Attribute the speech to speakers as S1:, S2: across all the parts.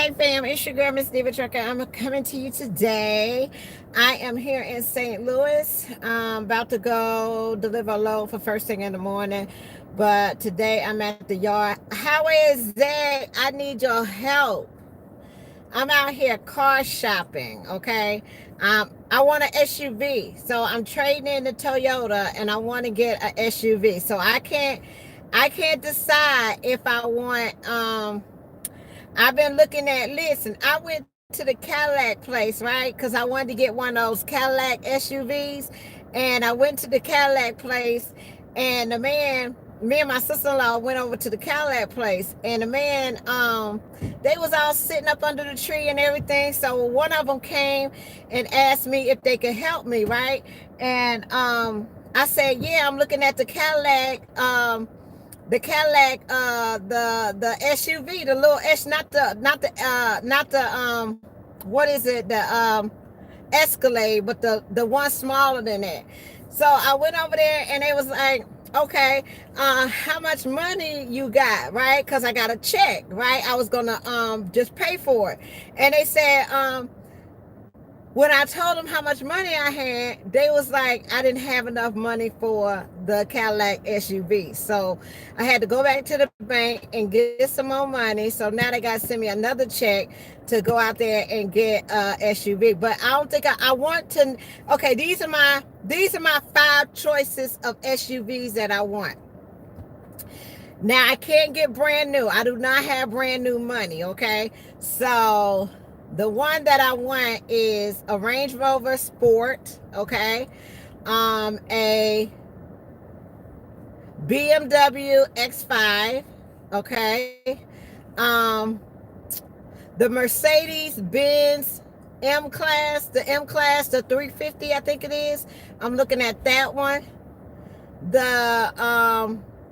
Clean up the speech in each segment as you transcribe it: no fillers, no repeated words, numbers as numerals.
S1: Hey fam, it's your girl Miss Diva Trucker. I'm coming to you today. I am here in St. Louis. I'm about to go deliver a load for first thing in the morning. But today I'm at the yard. How is that? I need your help. I'm out here car shopping, okay? I want an SUV. So I'm trading in the Toyota and I want to get an SUV. So I can't decide if I want I've been looking at, listen, I went to the Cadillac place, right? Because I wanted to get one of those Cadillac SUVs. And I went to the Cadillac place, and the man, me and my sister-in-law went over to the Cadillac place. And the man, they was all sitting up under the tree and everything. So one of them came and asked me if they could help me, right? And I said, yeah, I'm looking at the SUV, the little S, not the what is it, the Escalade, but the one smaller than that. So I went over there and they was like, okay, how much money you got, right? Because I got a check, right? I was gonna just pay for it. And they said, when I told them how much money I had, they was like, I didn't have enough money for the Cadillac SUV. So I had to go back to the bank and get some more money. So now they got to send me another check to go out there and get a SUV. But I don't think I want to. Okay, these are my 5 choices of SUVs that I want. Now I can't get brand new. I do not have brand new money. Okay, so the one that I want is a Range Rover Sport, okay? A BMW X5, okay? The Mercedes Benz M-Class, the 350, I think it is. I'm looking at that one.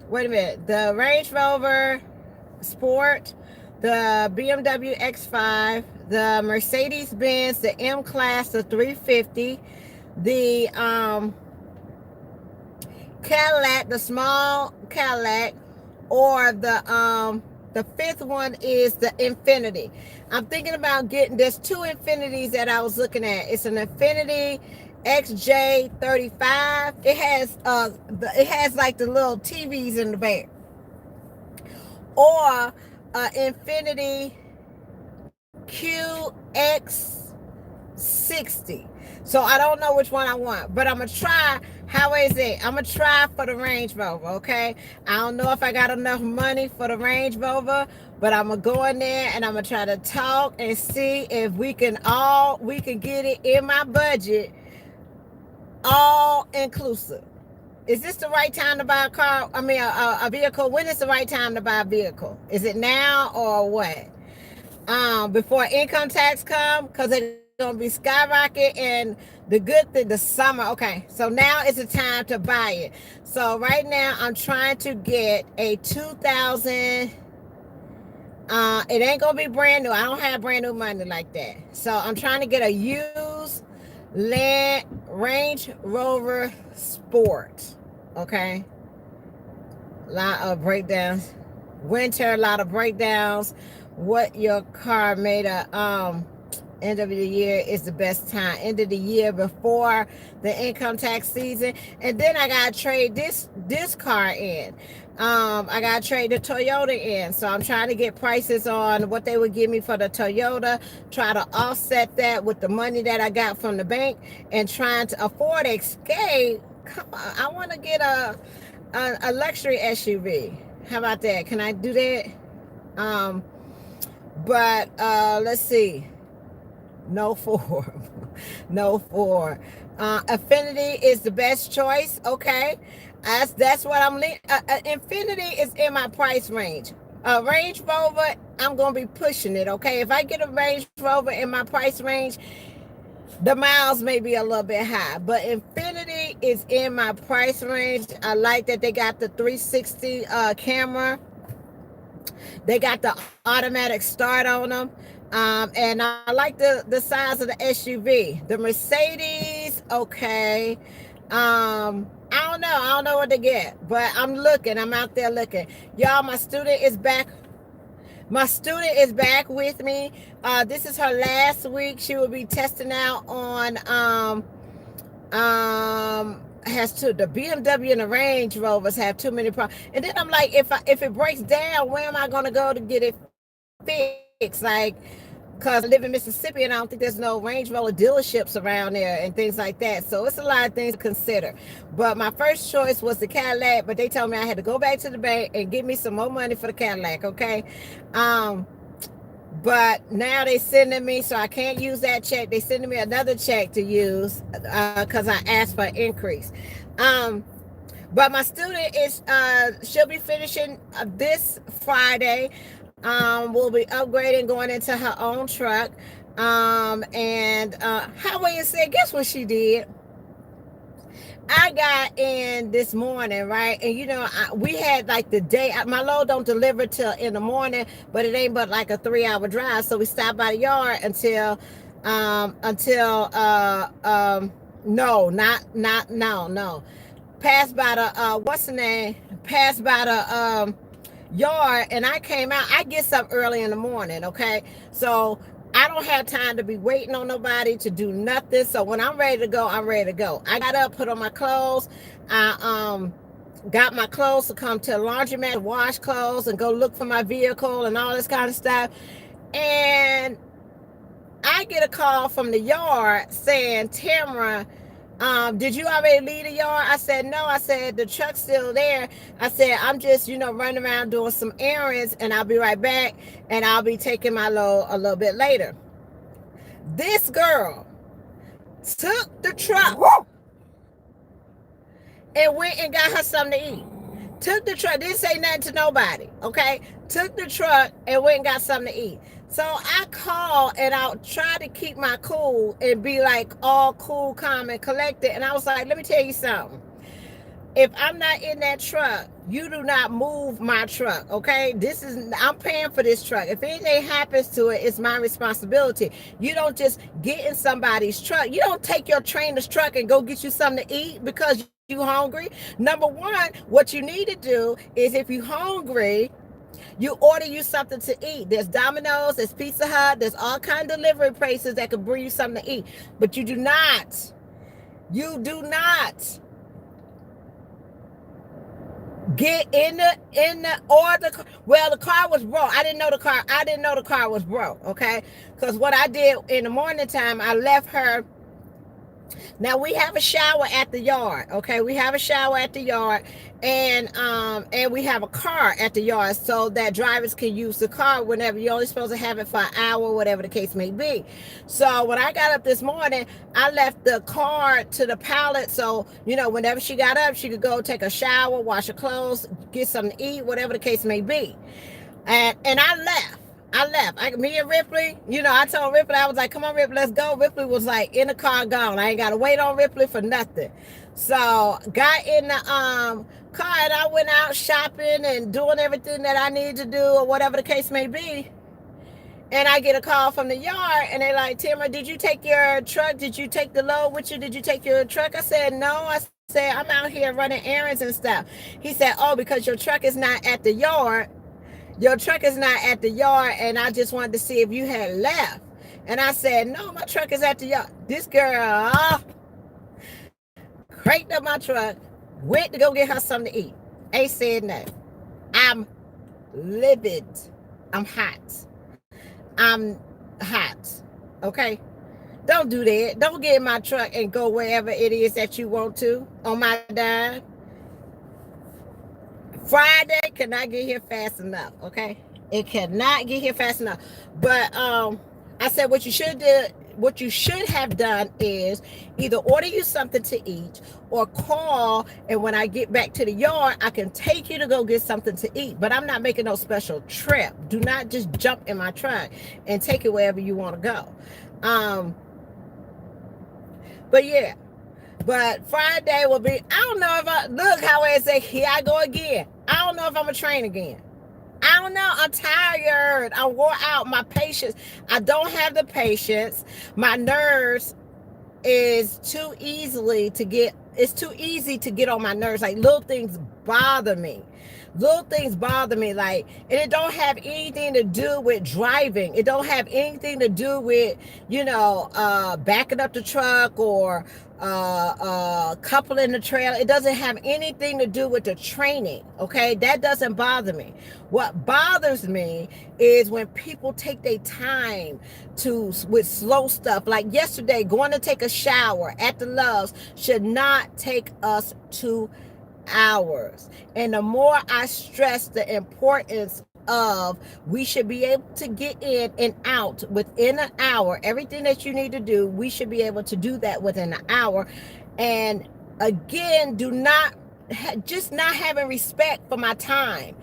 S1: Wait a minute, the Range Rover Sport, the BMW X5, the Mercedes Benz, the M-Class, the 350, the Cadillac, the small Cadillac, or the 5th one is the Infiniti. I'm thinking about getting, there's 2 Infinitis that I was looking at. It's an Infiniti XJ35. It has like the little TVs in the back, or Infiniti QX60. So I don't know which one I want, but I'm gonna try. How is it? I'm gonna try for the Range Rover, okay? I don't know if I got enough money for the Range Rover, but I'm gonna go in there and I'm gonna try to talk and see if we can get it in my budget, all inclusive. Is this the right time to buy a car? I mean, a vehicle. When is the right time to buy a vehicle? Is it now or what? Before income tax come, because it's gonna be skyrocket, and the good thing, the summer. Okay, so now is the time to buy it. So right now I'm trying to get a 2000. It ain't gonna be brand new. I don't have brand new money like that. So I'm trying to get a used Range Rover Sport. Okay, a lot of breakdowns. Winter, a lot of breakdowns. What your car made of. End of the year is the best time. End of the year before the income tax season. And then I gotta trade this car in. I gotta trade the Toyota in. So I'm trying to get prices on what they would give me for the Toyota, try to offset that with the money that I got from the bank, and trying to afford Escape. Come on, I want to get a luxury SUV. How about that? Can I do that? But let's see. No four. No four. Infiniti is the best choice. Okay, that's what I'm. Infiniti is in my price range. Range Rover, I'm gonna be pushing it. Okay, if I get a Range Rover in my price range, the miles may be a little bit high, but Infiniti is in my price range. I like that they got the 360 camera. They got the automatic start on them. And I like the size of the SUV. The Mercedes, okay. I don't know what to get, but I'm out there looking. Y'all, my student is back My student is back with me. This is her last week. She will be testing out on has to the BMW and the Range Rovers have too many problems. And then I'm like, if it breaks down, where am I gonna go to get it fixed? Cause I live in Mississippi and I don't think there's no Range Rover dealerships around there and things like that. So it's a lot of things to consider. But my first choice was the Cadillac, but they told me I had to go back to the bank and give me some more money for the Cadillac. Okay. Um, but now they sending me, so I can't use that check. They sending me another check to use because I asked for an increase. Um, but my student is she'll be finishing this Friday. We'll be upgrading, going into her own truck. And Highway said, guess what she did? I got in this morning, right? And we had like the day, my load don't deliver till in the morning, but it ain't but like a 3-hour drive. So we stopped by the yard no. Passed by the, what's the name? Passed by the, yard, and I came out. I get up early in the morning, okay? So I don't have time to be waiting on nobody to do nothing. So when I'm ready to go, I'm ready to go. I got up, put on my clothes. I got my clothes to come to a laundromat to wash clothes and go look for my vehicle and all this kind of stuff. And I get a call from the yard saying, Tamara, did you already leave the yard? I said, no. I said, the truck's still there. I said, I'm just, running around doing some errands, and I'll be right back, and I'll be taking my load a little bit later. This girl took the truck and went and got her something to eat. Took the truck, didn't say nothing to nobody, okay? Took the truck and went and got something to eat. So I called and I tried to keep my cool and be like all cool, calm, and collected. And I was like, let me tell you something. If I'm not in that truck, you do not move my truck, okay? I'm paying for this truck. If anything happens to it, it's my responsibility. You don't just get in somebody's truck. You don't take your trainer's truck and go get you something to eat because you hungry. Number one, what you need to do is, if you hungry, you order you something to eat. There's Domino's, there's Pizza Hut, there's all kind of delivery places that can bring you something to eat. But you do not get in the or the well, the car was broke. I didn't know the car was broke, okay? Because what I did in the morning time, I left her. Now we have a shower at the yard, okay? We have a shower at the yard, and we have a car at the yard so that drivers can use the car whenever. You're only supposed to have it for an hour, whatever the case may be. So when I got up this morning, I left the car to the pallet, so whenever she got up, she could go take a shower, wash her clothes, get something to eat, whatever the case may be. And I left. Me and Ripley, I told Ripley, I was like, come on, Ripley, let's go. Ripley was like in the car gone. I ain't got to wait on Ripley for nothing. So got in the car and I went out shopping and doing everything that I need to do or whatever the case may be. And I get a call from the yard and they're like, Tamara, did you take your truck? Did you take the load with you? Did you take your truck? I said, no. I said, I'm out here running errands and stuff. He said, oh, because your truck is not at the yard. Your truck is not at the yard, and I just wanted to see if you had left. And I said, no, my truck is at the yard. This girl cranked up my truck, went to go get her something to eat. Ain't said nothing. I'm livid. I'm hot. Okay? Don't do that. Don't get in my truck and go wherever it is that you want to on my dime. Friday cannot get here fast enough, okay? It cannot get here fast enough. But I said what you should have done is either order you something to eat or call, and when I get back to the yard, I can take you to go get something to eat. But I'm not making no special trip. Do not just jump in my truck and take it wherever you want to go. But yeah. But Friday will be, I don't know if look how I say, here I go again. I don't know if I'm going to train again. I don't know. I'm tired. I wore out. My patience. I don't have the patience. My nerves is too easy to get on my nerves. Like little things bother me. Little things bother me, like, and it don't have anything to do with driving. It don't have anything to do with, backing up the truck or coupling the trailer. It doesn't have anything to do with the training. Okay, that doesn't bother me. What bothers me is when people take their time to with slow stuff. Like yesterday, going to take a shower at the Loves should not take us 2 hours. And the more I stress the importance of, we should be able to get in and out within an hour. Everything that you need to do, we should be able to do that within an hour. And again, just not having respect for my time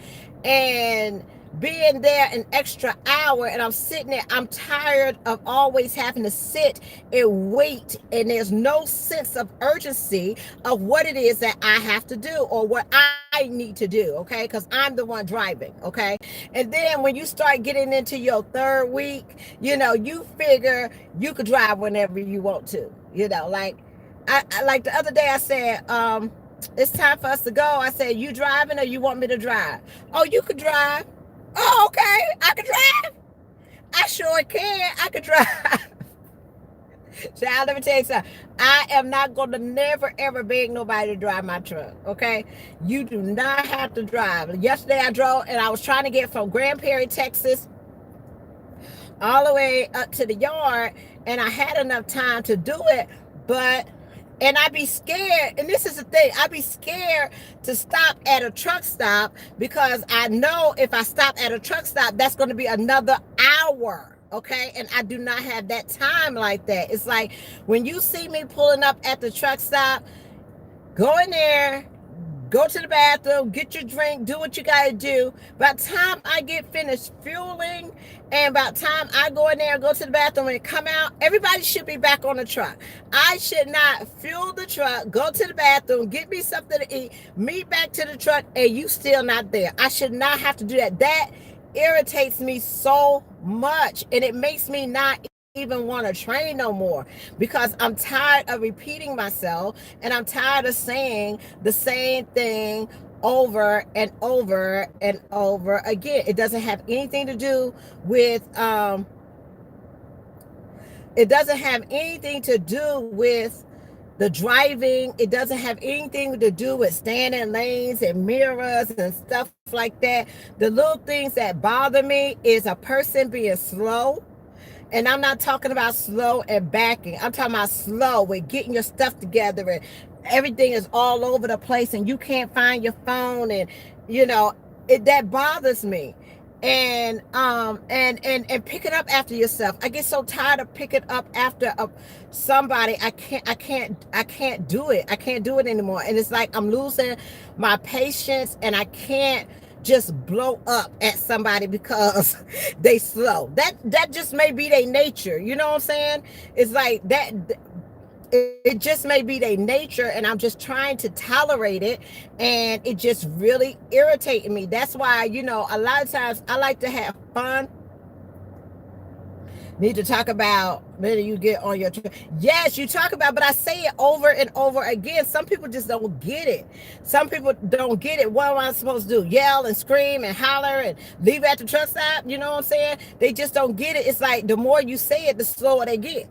S1: and being there an extra hour, and I'm sitting there. I'm tired of always having to sit and wait, and there's no sense of urgency of what it is that I have to do or what I need to do, okay? Because I'm the one driving, okay? And then when you start getting into your third week, you figure you could drive whenever you want to, like I like the other day I said, it's time for us to go. I said, you driving or you want me to drive? Oh, you could drive. Oh, okay. I can drive. I sure can. I can drive. Child, let me tell you something. I am not going to never, ever beg nobody to drive my truck, okay? You do not have to drive. Yesterday I drove, and I was trying to get from Grand Prairie, Texas, all the way up to the yard, and I had enough time to do it, and I'd be scared, and this is the thing, I'd be scared to stop at a truck stop, because I know if I stop at a truck stop, that's going to be another hour, okay? And I do not have that time like that. It's like when you see me pulling up at the truck stop, go in there, go to the bathroom, get your drink, do what you got to do. By the time I get finished fueling, and by the time I go in there, go to the bathroom and come out, everybody should be back on the truck. I should not fuel the truck, go to the bathroom, get me something to eat, meet back to the truck, and you still not there. I should not have to do that. That irritates me so much, and it makes me not even want to train no more, because I'm tired of repeating myself, and I'm tired of saying the same thing over and over and over again. It doesn't have anything to do with the driving. It doesn't have anything to do with standing lanes and mirrors and stuff like that. The little things that bother me is a person being slow. And I'm not talking about slow and backing. I'm talking about slow with getting your stuff together, and everything is all over the place, and you can't find your phone, and that bothers me. And picking up after yourself. I get so tired of picking up after somebody. I can't do it. I can't do it anymore. And it's like I'm losing my patience, and I can't just blow up at somebody because they slow. That just may be their nature. You know what I'm saying? It's like that. It just may be their nature, and I'm just trying to tolerate it, and it just really irritating me. That's why, a lot of times I like to have fun. Need to talk about when you get on your trip. Yes, you talk about, but I say it over and over again. Some people just don't get it. Some people don't get it. What am I supposed to do? Yell and scream and holler and leave at the truck stop? You know what I'm saying? They just don't get it. It's like the more you say it, the slower they get.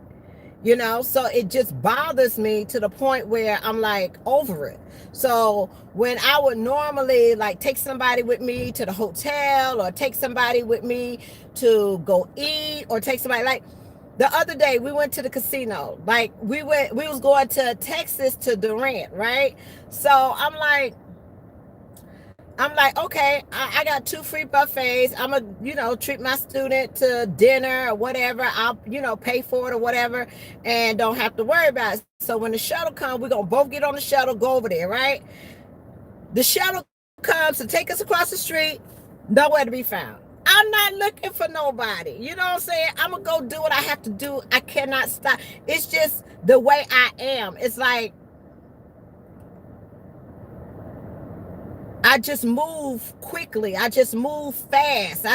S1: So it just bothers me to the point where I'm like over it. So when I would normally like take somebody with me to the hotel, or take somebody with me to go eat, or take somebody, like the other day we went to the casino. Like we was going to Texas to Durant, right? So I'm like, okay, I got 2 free buffets. I'm gonna, treat my student to dinner or whatever. I'll, pay for it or whatever, and don't have to worry about it. So when the shuttle comes, we're gonna both get on the shuttle, go over there, right? The shuttle comes to take us across the street, nowhere to be found. I'm not looking for nobody. You know what I'm saying? I'm gonna go do what I have to do. I cannot stop. It's just the way I am. It's like, I just move quickly. I just move fast.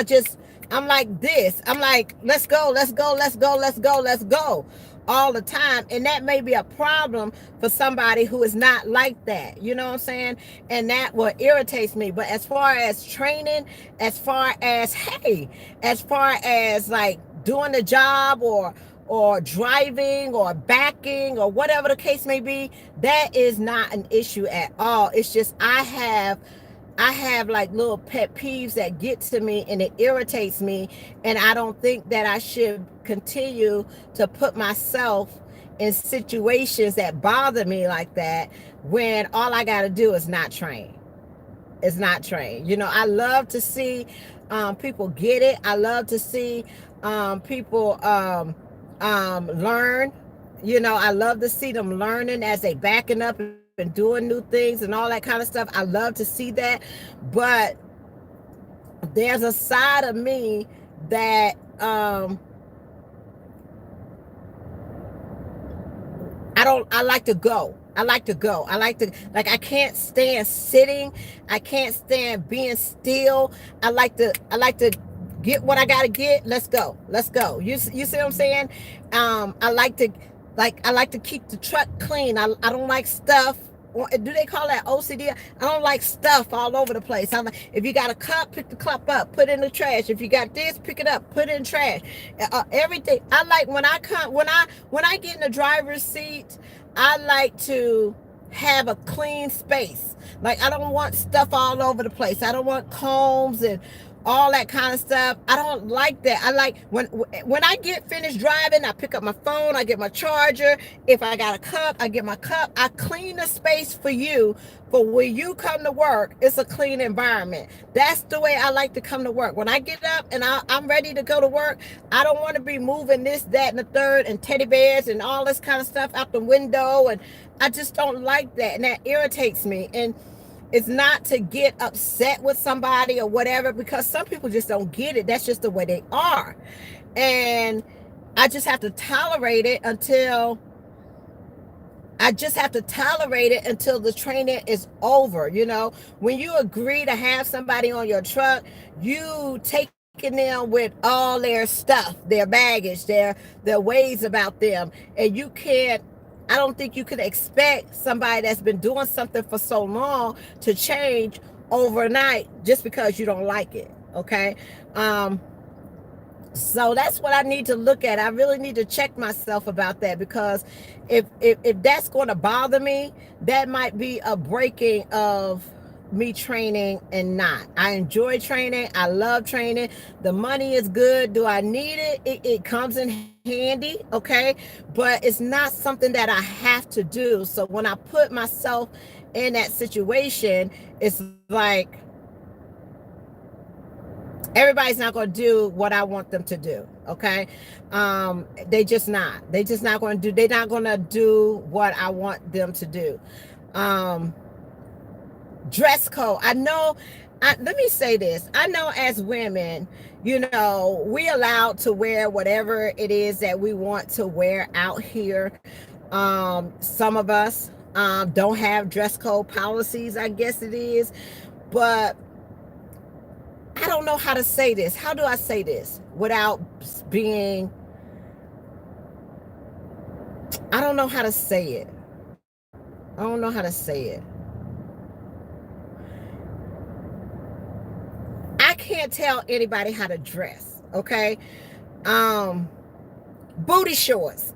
S1: I'm like this. I'm like, let's go, let's go, let's go, let's go, let's go. all the time, and that may be a problem for somebody who is not like that, you know what I'm saying? And that what irritates me. But as far as training, as far as, hey, as far as like doing the job, or driving or backing or whatever the case may be, that is not an issue at all. It's just I have like little pet peeves that get to me, and it irritates me, and I don't think that I should continue to put myself in situations that bother me like that, when all I got to do is not train. It's not trained. You know, I love to see people get it. I love to see people learn. You know, I love to see them learning as they backing up and doing new things and all that kind of stuff. I love to see that. But there's a side of me that I like to go. I like to go. I like to, like, I can't stand sitting. I can't stand being still. I like to get what I got to get. Let's go. Let's go. You see what I'm saying? I like to keep the truck clean. I don't like stuff. Do they call that OCD? I don't like stuff all over the place. I'm like, if you got a cup, pick the cup up, put it in the trash. If you got this, pick it up, put it in trash. Everything. I like when I get in the driver's seat, I like to have a clean space. Like, I don't want stuff all over the place. I don't want combs and all that kind of stuff. I don't like that. I like when I get finished driving, I pick up my phone, I get my charger. If I got a cup, I get my cup. I clean the space for you. For when you come to work, it's a clean environment. That's the way I like to come to work. When I get up and I'm ready to go to work, I don't want to be moving this, that, and the third, and teddy bears and all this kind of stuff out the window. And I just don't like that. And that irritates me. And it's not to get upset with somebody or whatever, because some people just don't get it. That's just the way they are. And I just have to tolerate it until the training is over. You know, when you agree to have somebody on your truck, you take them with all their stuff, their baggage, their ways about them, and I don't think you can expect somebody that's been doing something for so long to change overnight just because you don't like it. Okay. So that's what I need to look at. I really need to check myself about that, because if that's going to bother me, that might be a breaking of me training and not. I enjoy training. I love training. The money is good. Do I need it? It comes in handy, okay? But it's not something that I have to do. So when I put myself in that situation, it's like everybody's not going to do what I want them to do, okay? They're not going to do what I want them to do. Dress code. Let me say this. I know as women, you know, we allowed to wear whatever it is that we want to wear out here. Some of us don't have dress code policies, I guess it is. But I don't know how to say this. How do I say this without being... I don't know how to say it. I don't know how to say it. I can't tell anybody how to dress, okay? Booty shorts.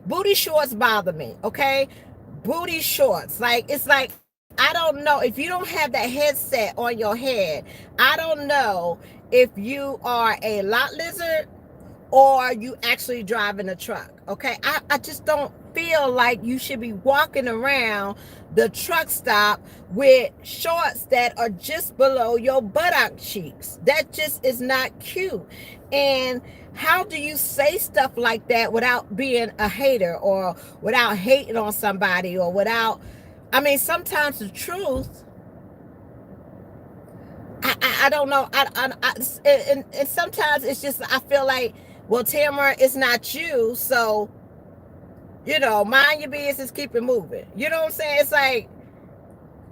S1: Booty shorts bother me, okay? Booty shorts. It's like, I don't know if you don't have that headset on your head. I don't know if you are a lot lizard or you actually driving a truck, okay? I just don't feel like you should be walking around the truck stop with shorts that are just below your buttock cheeks. That just is not cute. And how do you say stuff like that without being a hater, or without hating on somebody, or without... I mean, sometimes the truth, I don't know. And sometimes it's just, I feel like, well, Tamara, it's not you. So, you know, mind your business, keep it moving. You know what I'm saying? It's like,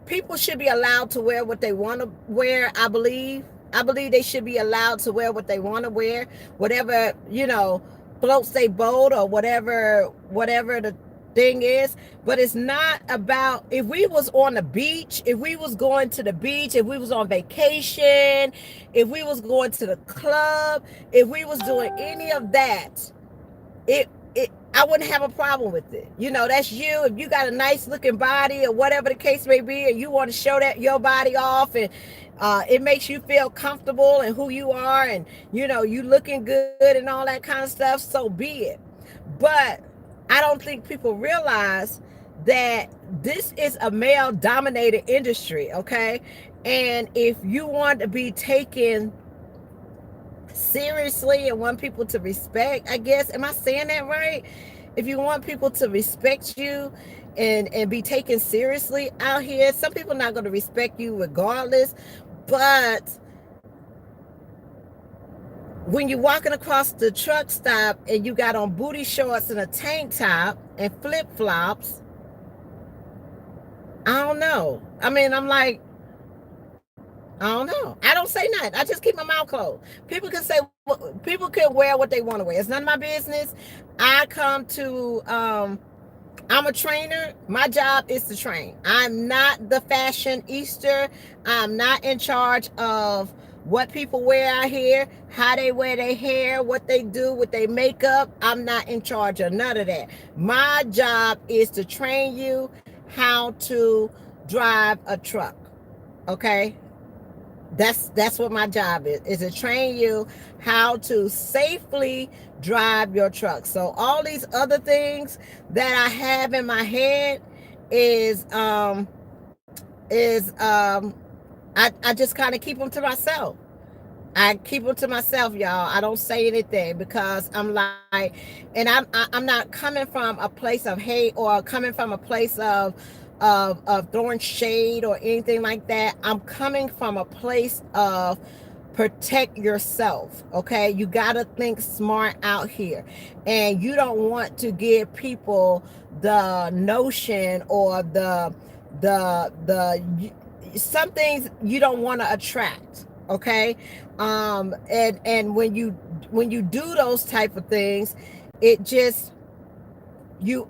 S1: people should be allowed to wear what they want to wear, I believe. I believe they should be allowed to wear what they want to wear. Whatever, you know, floats their boat or whatever the thing is. But it's not about, if we was on the beach, if we was going to the beach, if we was on vacation, if we was going to the club, if we was doing any of that, it I wouldn't have a problem with it. That's you. If you got a nice looking body or whatever the case may be, and you want to show that your body off, and it makes you feel comfortable and who you are, and you looking good and all that kind of stuff, so be it. But I don't think people realize that this is a male dominated industry, okay? And if you want to be taken seriously and want people to respect, I guess, am I saying that right? If you want people to respect you and be taken seriously out here, some people are not going to respect you regardless. But when you're walking across the truck stop and you got on booty shorts and a tank top and flip-flops, I don't know. I mean, I'm like, I don't know. I don't say nothing. I just keep my mouth closed. People can wear what they want to wear. It's none of my business. I'm a trainer. My job is to train. I'm not the fashionista. I'm not in charge of what people wear out here, how they wear their hair, what they do with their makeup. I'm not in charge of none of that. My job is to train you how to drive a truck. Okay? That's what my job is to train you how to safely drive your truck. So all these other things that I have in my head I just kind of keep them to myself. I keep them to myself, y'all. I don't say anything because I'm like, and I'm not coming from a place of hate or coming from a place of throwing shade or anything like that. I'm coming from a place of protect yourself. Okay, you gotta think smart out here, and you don't want to give people the notion or the some things you don't want to attract. Okay, and when you do those type of things, it just you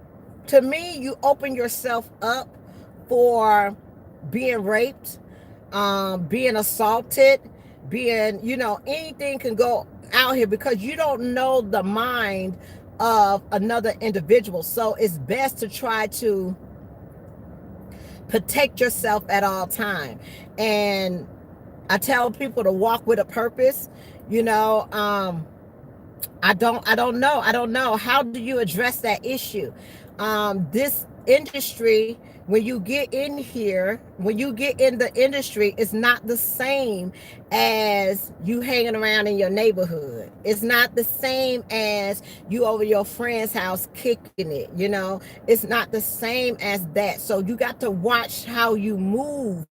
S1: to me you open yourself up for being raped, being assaulted, being anything can go out here because you don't know the mind of another individual. So it's best to try to protect yourself at all time. And I tell people to walk with a purpose. I don't know. How do you address that issue? This industry, when you get in here, when you get in the industry, it's not the same as you hanging around in your neighborhood. It's not the same as you over your friend's house kicking it. It's not the same as that. So you got to watch how you move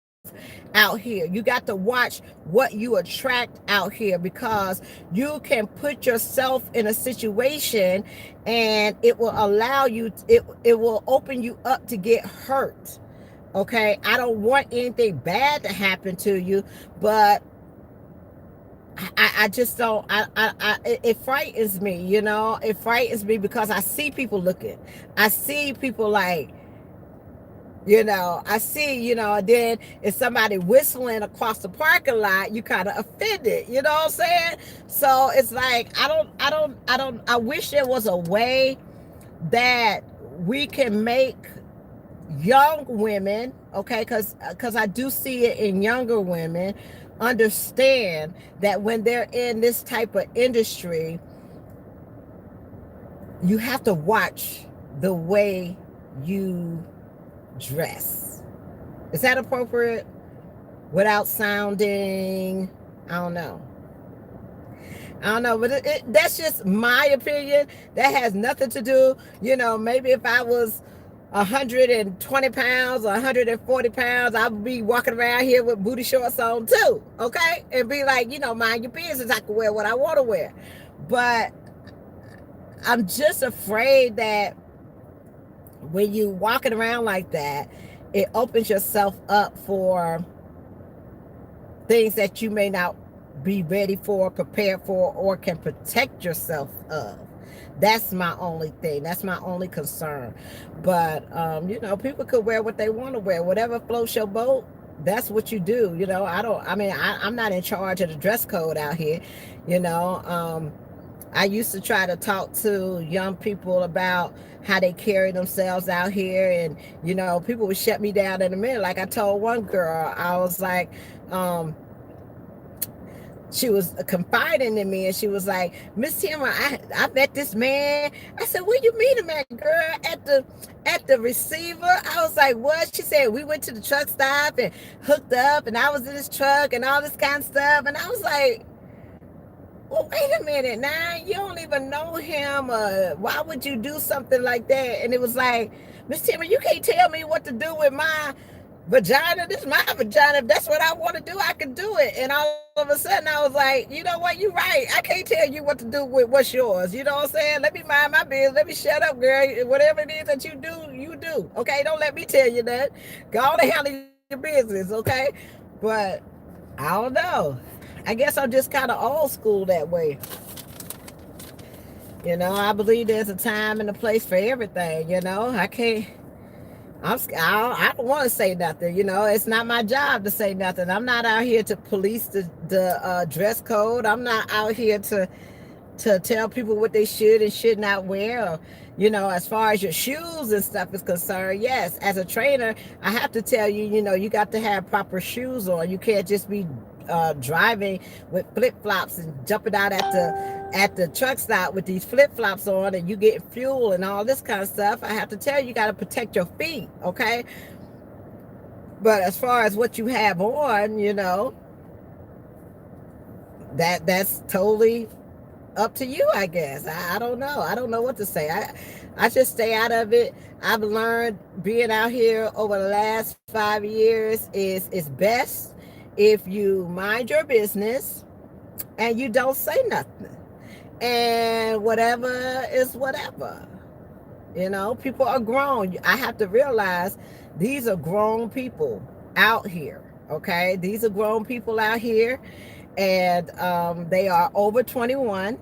S1: out here. You got to watch what you attract out here, because you can put yourself in a situation and it will allow you, it will open you up to get hurt. Okay, I don't want anything bad to happen to you, but I just don't. It frightens me. It frightens me because I see people looking. I see people like, I see, and then if somebody whistling across the parking lot, you kind of offended, you know what I'm saying? So it's like, I wish there was a way that we can make young women, okay, because I do see it in younger women, understand that when they're in this type of industry, you have to watch the way you dress. Is that appropriate without sounding, I don't know, but that's just my opinion. That has nothing to do, maybe if I was 120 pounds or 140 pounds, I would be walking around here with booty shorts on too, okay, and be like, mind your business, I can wear what I want to wear. But I'm just afraid that when you walking around like that, it opens yourself up for things that you may not be ready for, prepared for, or can protect yourself of. That's my only thing. That's my only concern. But people could wear what they want to wear. Whatever floats your boat, that's what you do. I'm not in charge of the dress code out here. You know, I used to try to talk to young people about how they carry themselves out here, and people would shut me down in a minute. Like I told one girl, I was like, she was confiding in me, and she was like, Miss Timmer, I met this man. I said, where you meet him at, girl? At the receiver. I was like, what? She said, we went to the truck stop and hooked up, and I was in his truck and all this kind of stuff. And I was like, well, wait a minute now. You don't even know him. Why would you do something like that? And it was like, Miss Timmer, you can't tell me what to do with my vagina. This is my vagina. If that's what I want to do, I can do it. And all of a sudden I was like, you know what, you're right. I can't tell you what to do with what's yours. You know what I'm saying? Let me mind my business. Let me shut up, girl. Whatever it is that you do, you do. Okay, don't let me tell you that. Go on and handle your business, okay? But I don't know. I guess I'm just kind of old school that way. I believe there's a time and a place for everything. I can't. I don't want to say nothing. It's not my job to say nothing. I'm not out here to police the dress code. I'm not out here to tell people what they should and should not wear. Or, as far as your shoes and stuff is concerned, yes, as a trainer, I have to tell you, you got to have proper shoes on. You can't just be driving with flip-flops and jumping out at the truck stop with these flip-flops on, and you get fuel and all this kind of stuff. I have to tell you, you got to protect your feet, okay? But as far as what you have on, that's totally up to you, I guess. I don't know. I don't know what to say. I just stay out of it. I've learned being out here over the last 5 years is best if you mind your business and you don't say nothing. And whatever is whatever. People are grown. I have to realize these are grown people out here, okay? These are grown people out here, and they are over 21,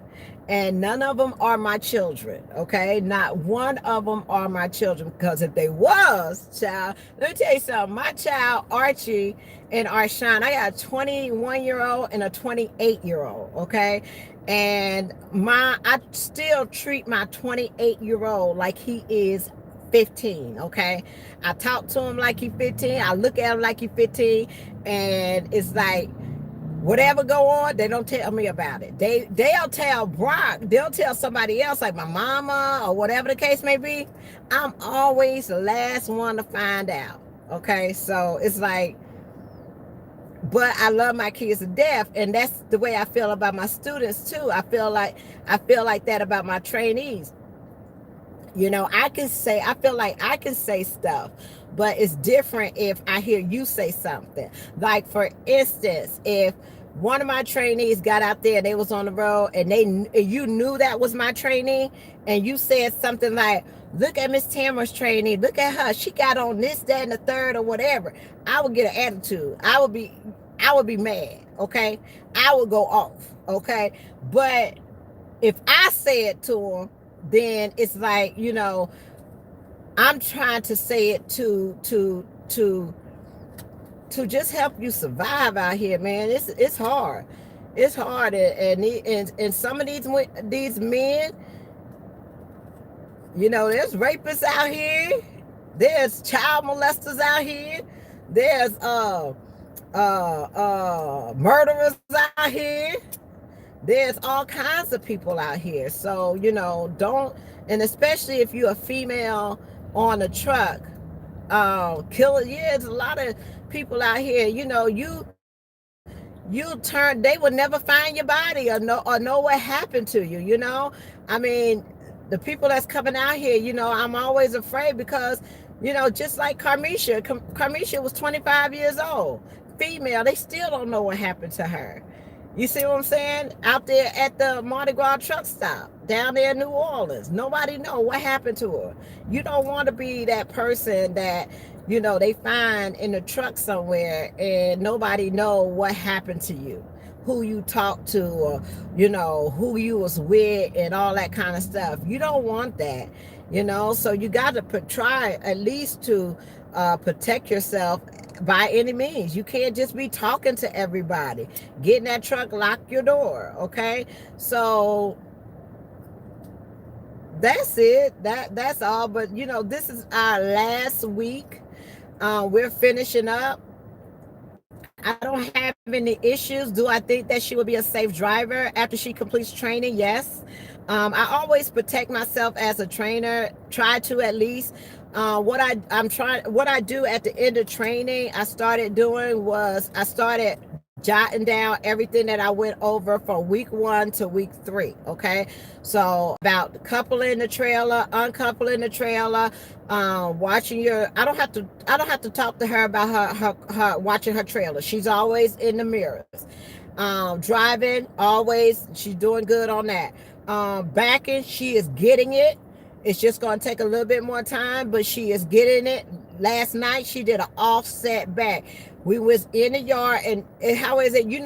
S1: and none of them are my children, okay? Not one of them are my children, because if they was, child, let me tell you something. My child, Archie and Arshawn, I got a 21-year-old and a 28-year-old, okay? And I still treat my 28-year-old like he is 15, okay? I talk to him like he's 15. I look at him like he's 15, and it's like, whatever go on, they don't tell me about it. They'll tell Brock, they'll tell somebody else, like my mama or whatever the case may be. I'm always the last one to find out, okay? So it's like, but I love my kids to death, and that's the way I feel about my students too. I feel like that about my trainees. I feel like I can say stuff, but it's different if I hear you say something. Like, for instance, if one of my trainees got out there, they was on the road, and you knew that was my trainee, and you said something like, look at Miss Tamara's trainee, look at her, she got on this, that, and the third, or whatever, I would get an attitude. I would be mad, okay? I would go off, okay? But if I say it to them, then it's like, I'm trying to say it to just help you survive out here, man. It's hard. It's hard, and some of these men, there's rapists out here, there's child molesters out here, there's murderers out here. There's all kinds of people out here. So, don't, and especially if you're a female on a truck, there's a lot of people out here, they will never find your body or know what happened to you, I mean, the people that's coming out here, I'm always afraid because, just like Carmisha was 25 years old, female, they still don't know what happened to her. You see what I'm saying? Out there at the Mardi Gras truck stop, down there in New Orleans, nobody know what happened to her. You don't want to be that person that, they find in the truck somewhere and nobody know what happened to you. who you talk to, or who you was with and all that kind of stuff. You don't want that, so you got to try at least to protect yourself by any means. You can't just be talking to everybody. Get in that truck, lock your door. Okay, so that's it. That's all. But this is our last week. We're finishing up. I don't have any issues. Do I think that she will be a safe driver after she completes training? Yes. I always protect myself as a trainer. Try to, at least. What I do at the end of training, I started jotting down everything that I went over from week 1 to week 3. Okay, so about coupling the trailer, uncoupling the trailer, watching your. I don't have to talk to her about her watching her trailer. She's always in the mirrors. Driving, always she's doing good on that. Backing, she is getting it. It's just going to take a little bit more time, but she is getting it. Last night she did an offset back. We was in the yard, and how is it? In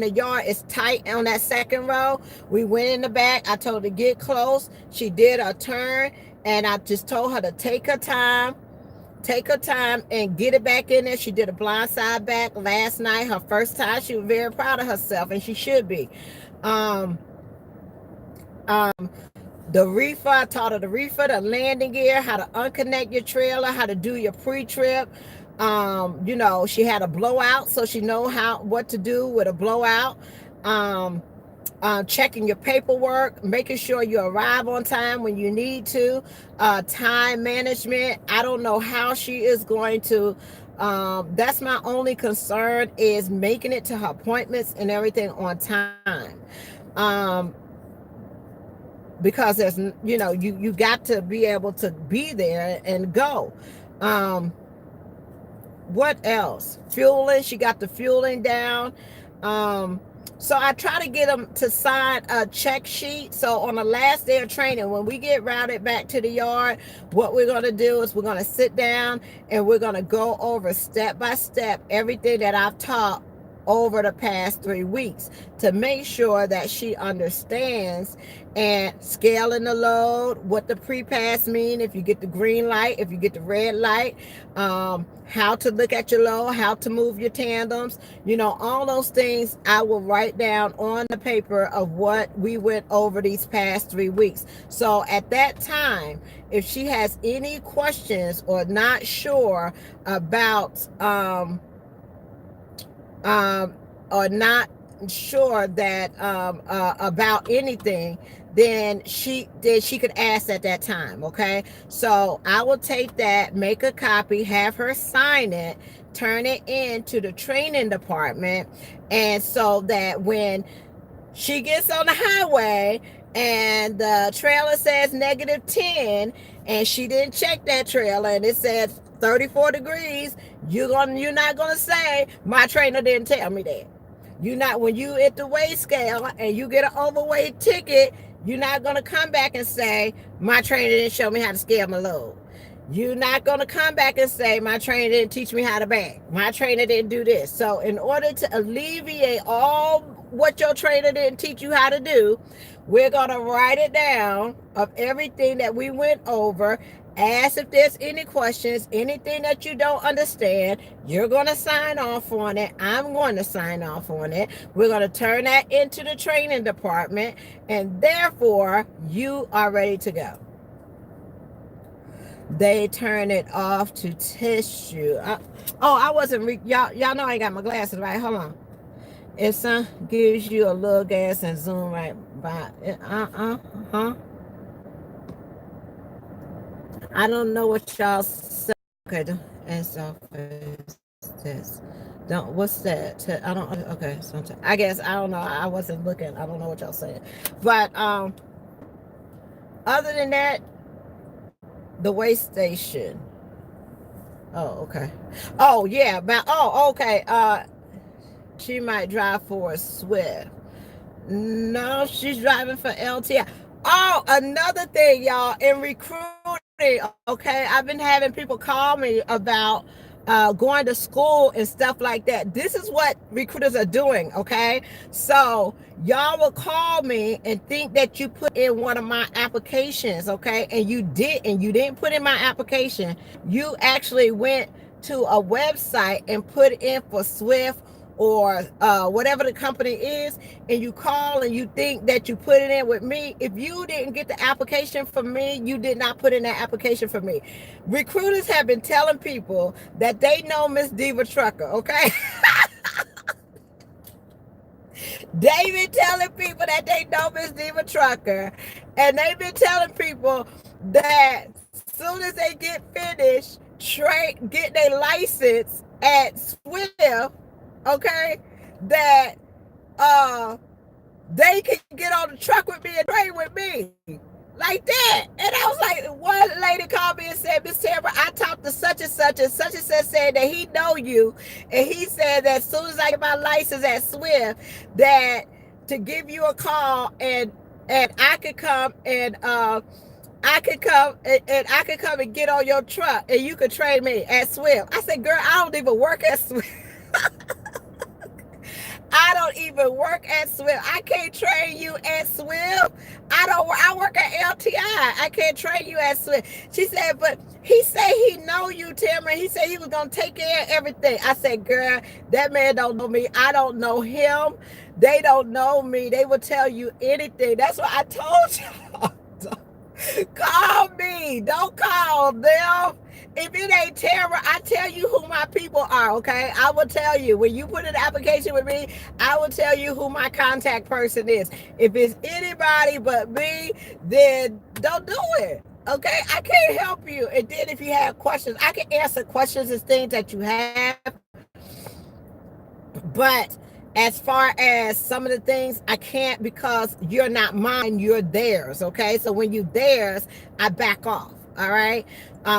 S1: the yard it's tight on that second row. We went in the back. I told her to get close. She did a turn, and I just told her to take her time and get it back in there. She did a blind side back last night, her first time. She was very proud of herself, and she should be. Um, um, the reefer, I taught her the reefer, the landing gear, how to unconnect your trailer, how to do your pre-trip. She had a blowout, so she know what to do with a blowout. Checking your paperwork, making sure you arrive on time when you need to. Time management. I don't know how she is going to. That's my only concern, is making it to her appointments and everything on time. Because there's, you got to be able to be there and go. What else? Fueling. She got the fueling down. So I try to get them to sign a check sheet. So on the last day of training, when we get routed back to the yard, what we're going to do is we're going to sit down and we're going to go over step by step everything that I've taught over the past 3 weeks, to make sure that she understands, and scaling the load, what the pre-pass mean, if you get the green light, if you get the red light, how to look at your load, how to move your tandems, all those things I will write down on the paper of what we went over these past 3 weeks. So at that time, if she has any questions or not sure about or not sure that about anything, then she could ask at that time. Okay, so I will take that, make a copy, have her sign it, turn it into the training department, and so that when she gets on the highway and the trailer says -10, and she didn't check that trailer and it says 34 degrees, you're not gonna say, my trainer didn't tell me that. When you at the weigh scale and you get an overweight ticket, you're not gonna come back and say, my trainer didn't show me how to scale my load. You're not gonna come back and say, my trainer didn't teach me how to bag. My trainer didn't do this. So in order to alleviate all what your trainer didn't teach you how to do, we're gonna write it down of everything that we went over. Ask if there's any questions, anything that you don't understand. You're going to sign off on it. I'm going to sign off on it. We're going to turn that into the training department, and therefore you are ready to go. They turn it off to test you. I wasn't y'all know I ain't got my glasses, right? Hold on. If some gives you a little gas and zoom right by it, I don't know what y'all say. Okay, and so this. Don't. What's that? I don't. Okay, so I guess I don't know. I wasn't looking. I don't know what y'all saying. But other than that, the weigh station. Oh, okay. Oh yeah. But okay. She might drive for a Swift. No, she's driving for LTI. Oh, another thing, y'all, in recruiting. Okay, I've been having people call me about going to school and stuff like that. This is what recruiters are doing, okay? So y'all will call me and think that you put in one of my applications, okay? And you didn't put in my application. You actually went to a website and put in for Swift or whatever the company is, and you call and you think that you put it in with me. If you didn't get the application from me, you did not put in that application for me. Recruiters have been telling people that they know Miss Diva Trucker, okay? They've been telling people that they know Miss Diva Trucker, and they've been telling people that soon as they get finished, get their license at Swift, okay, that uh they can get on the truck with me and train with me. Like that. And I was like, one lady called me and said, Miss Tamara, I talked to such and such said that he know you. And he said that as soon as I get my license at Swift, that to give you a call and I could come and I could come and get on your truck and you could train me at Swift. I said, girl, I don't even work at Swift. I don't even work at Swift. I can't train you at Swift. I work at LTI. I can't train you at Swift. She said, but he said he know you, Tamara. He said he was gonna take care of everything. I said, girl, that man don't know me. I don't know him. They don't know me. They will tell you anything. That's what I told you. Call me. Don't call them. If it ain't Tara, I tell you who my people are, okay? I will tell you. When you put an application with me, I will tell you who my contact person is. If it's anybody but me, then don't do it. Okay? I can't help you. And then if you have questions, I can answer questions and things that you have. But as far as some of the things, I can't because you're not mine, you're theirs, okay? So when you theirs, I back off, all right?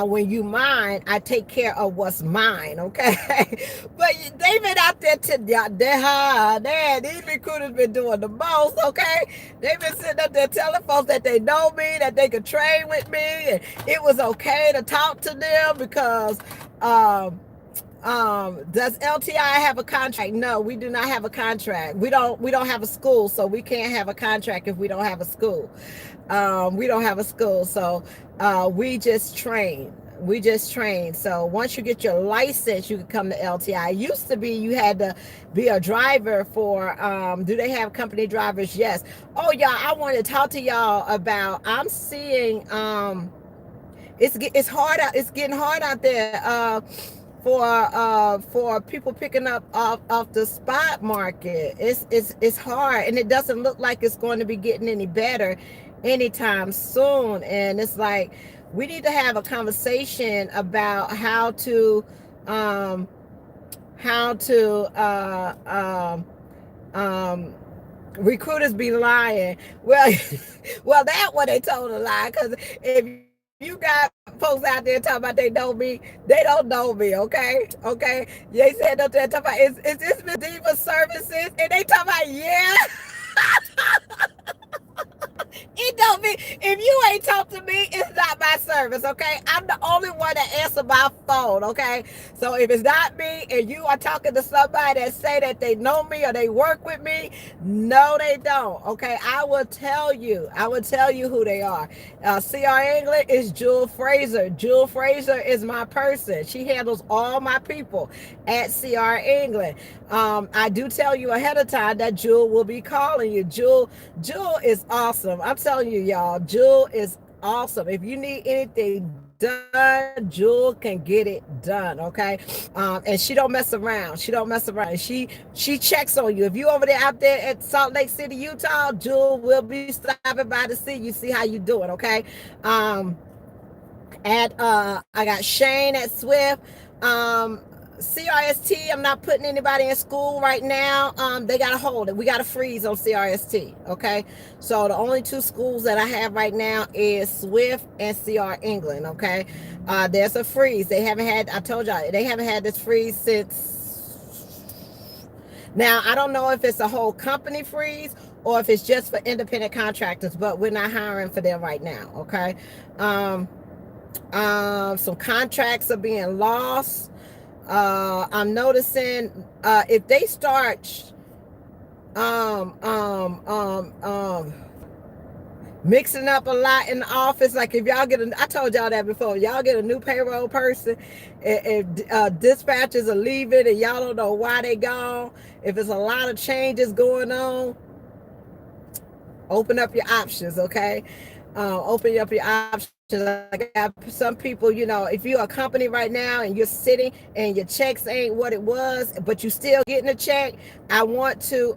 S1: When you mine, I take care of what's mine, okay? But they've been out there these recruiters been doing the most, okay? They've been sitting up there telling folks that they know me, that they could train with me, and it was okay to talk to them because does LTI have a contract? No, we do not have a contract. We don't have a school, so we can't have a contract if we don't have a school. We don't have a school, so we just train. So once you get your license, you can come to LTI. It used to be you had to be a driver for, do they have company drivers? Yes. Oh, y'all, I want to talk to y'all about, I'm seeing, it's hard out, it's getting hard out there, for people picking up off the spot market. It's hard, and it doesn't look like it's going to be getting any better anytime soon. And it's like we need to have a conversation about how to recruiters be lying. Well, well, that one they told a lie, because if you got folks out there talking about they know me, they don't know me, okay? Okay? They said up there talking about, is this Miss Diva Services? And they talking about, yeah. It don't be, if you ain't talk to me, it's not my service, okay? I'm the only one that answer my phone, okay? So if it's not me and you are talking to somebody that say that they know me or they work with me, no, they don't, okay? I will tell you who they are. CR England is Jewel Fraser. Jewel Fraser is my person. She handles all my people at CR England. I do tell you ahead of time that Jewel will be calling you. Jewel is awesome. I'm telling you, y'all, Jewel is awesome. If you need anything done, Jewel can get it done, okay? And she don't mess around. She checks on you. If you over there out there at Salt Lake City, Utah, Jewel will be stopping by to see you, see how you doing, okay? I got Shane at Swift. CRST, I'm not putting anybody in school right now. They got to hold it. We got to freeze on CRST, okay? So the only two schools that I have right now is Swift and CR England, okay? There's a freeze. They haven't had, I told y'all, they haven't had this freeze since, now, I don't know if it's a whole company freeze or if it's just for independent contractors, but we're not hiring for them right now, okay? Some contracts are being lost. I'm noticing if they start um, um, um, um, mixing up a lot in the office. Like if y'all get I told y'all that before, y'all get a new payroll person, if dispatchers are leaving and y'all don't know why they gone, if it's a lot of changes going on, open up your options, okay? Open up your options. Like I have some people, if you're a company right now and you're sitting and your checks ain't what it was, but you still getting a check, I want to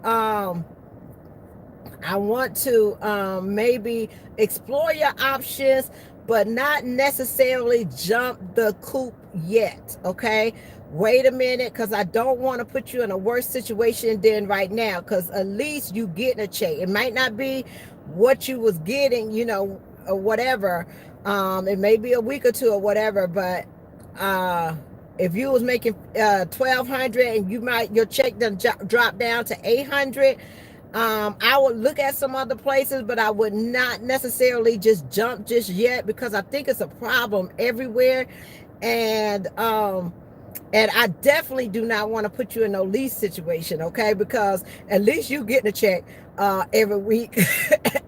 S1: maybe explore your options, but not necessarily jump the coop yet. Okay, wait a minute, because I don't want to put you in a worse situation than right now. Because at least you getting a check. It might not be what you was getting, or whatever. It may be a week or two or whatever, but uh if you was making 1,200 and your check done drop down to 800, I would look at some other places, but I would not necessarily just jump just yet, because I think it's a problem everywhere. And I definitely do not want to put you in no lease situation, okay? Because at least you getting a check every week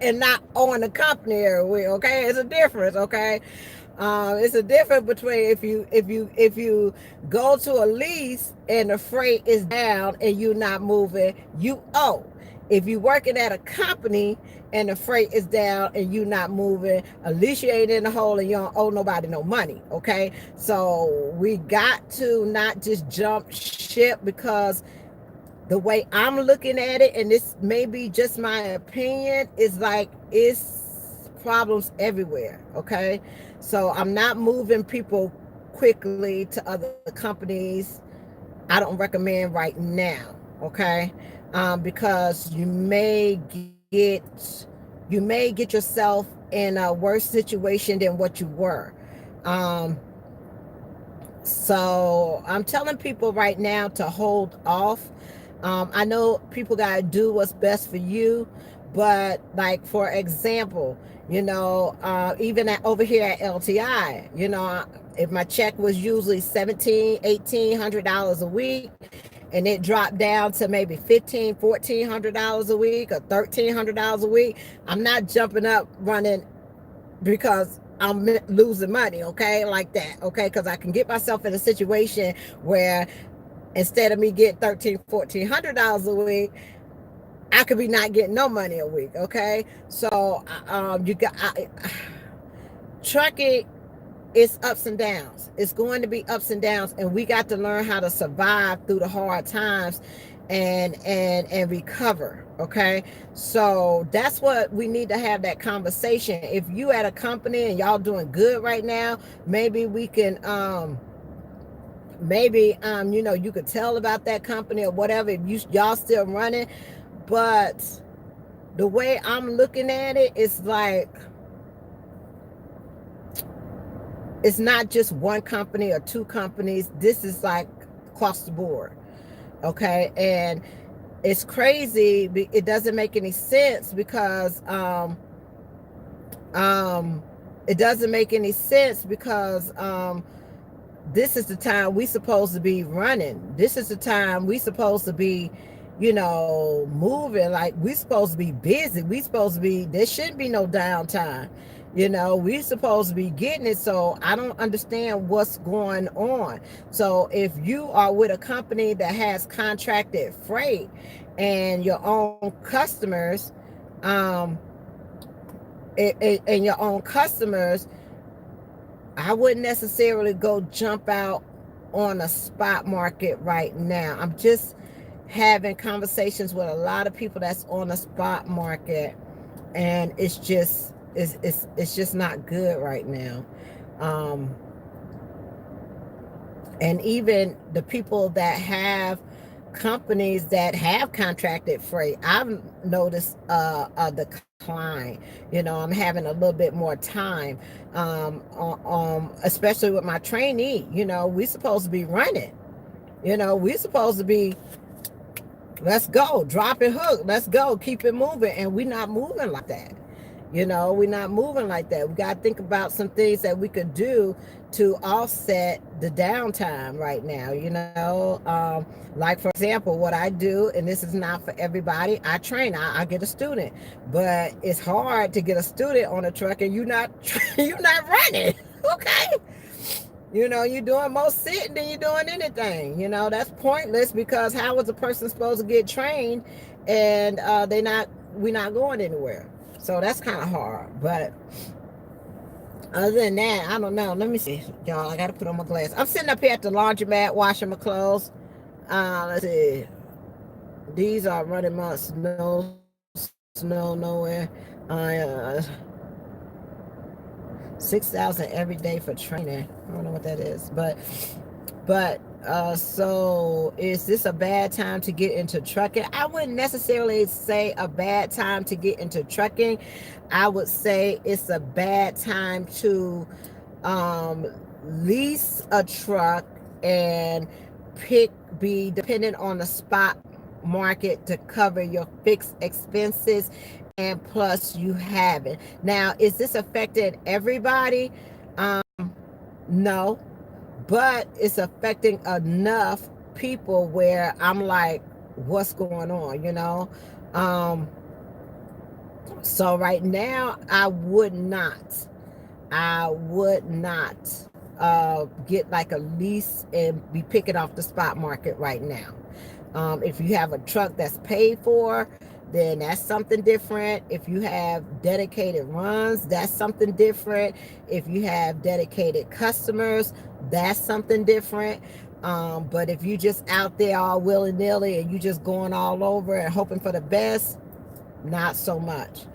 S1: and not on the company every week, okay? It's a difference, okay? It's a difference between if you go to a lease and the freight is down and you're not moving, you owe. If you're working at a company and the freight is down and you not moving, at least you ain't in the hole and you don't owe nobody no money, okay? So we got to not just jump ship, because the way I'm looking at it, and this may be just my opinion, is like it's problems everywhere, okay? So I'm not moving people quickly to other companies. I don't recommend right now, okay? Because you may get yourself in a worse situation than what you were. Um, so I'm telling people right now to hold off. I know people gotta do what's best for you, but like for example, even over here at LTI, if my check was usually $1,700, $1,800 a week, and it dropped down to maybe $1,400 a week or $1,300 a week, I'm not jumping up running because I'm losing money, okay, like that, okay, because I can get myself in a situation where instead of me getting $1,400 a week, I could be not getting no money a week, okay? So you got trucking. It's ups and downs. It's going to be ups and downs, and we got to learn how to survive through the hard times and recover, okay? So that's what we need to have, that conversation. If you at a company and y'all doing good right now, maybe we can you could tell about that company or whatever, if y'all still running. But the way I'm looking at it, it's like it's not just one company or two companies. This is like across the board, okay? And it's crazy. It doesn't make any sense, because it doesn't make any sense because this is the time we supposed to be running. This is the time we supposed to be, moving. Like we supposed to be busy. We supposed to be, there shouldn't be no downtime. We supposed to be getting it. So I don't understand what's going on. So if you are with a company that has contracted freight and your own customers, and your own customers, I wouldn't necessarily go jump out on a spot market right now. I'm just having conversations with a lot of people that's on the spot market, and it's just not good right now. And even the people that have companies that have contracted freight, I've noticed a decline. I'm having a little bit more time, especially with my trainee. We supposed to be running. We supposed to be, let's go, drop and hook, let's go, keep it moving, and we're not moving like that. We're not moving like that. We got to think about some things that we could do to offset the downtime right now. Like for example, what I do, and this is not for everybody. I train. I get a student, but it's hard to get a student on a truck and you're not running. Okay. You're doing more sitting than you're doing anything. That's pointless, because how is a person supposed to get trained and we're not going anywhere? So that's kind of hard. But other than that, I don't know. Let me see, y'all. I got to put on my glasses. I'm sitting up here at the laundromat washing my clothes. Let's see. These are running my snow nowhere. 6,000 every day for training. I don't know what that is, but so is this a bad time to get into trucking? I wouldn't necessarily say a bad time to get into trucking. I would say it's a bad time to lease a truck and be dependent on the spot market to cover your fixed expenses, and plus you have it. Now, is this affecting everybody? No, but it's affecting enough people where I'm like, what's going on? So right now, I would not get like a lease and be picking off the spot market right now. If you have a truck that's paid for, then that's something different. If you have dedicated runs, that's something different. If you have dedicated customers, that's something different. But if you just out there all willy-nilly and you just going all over and hoping for the best, not so much.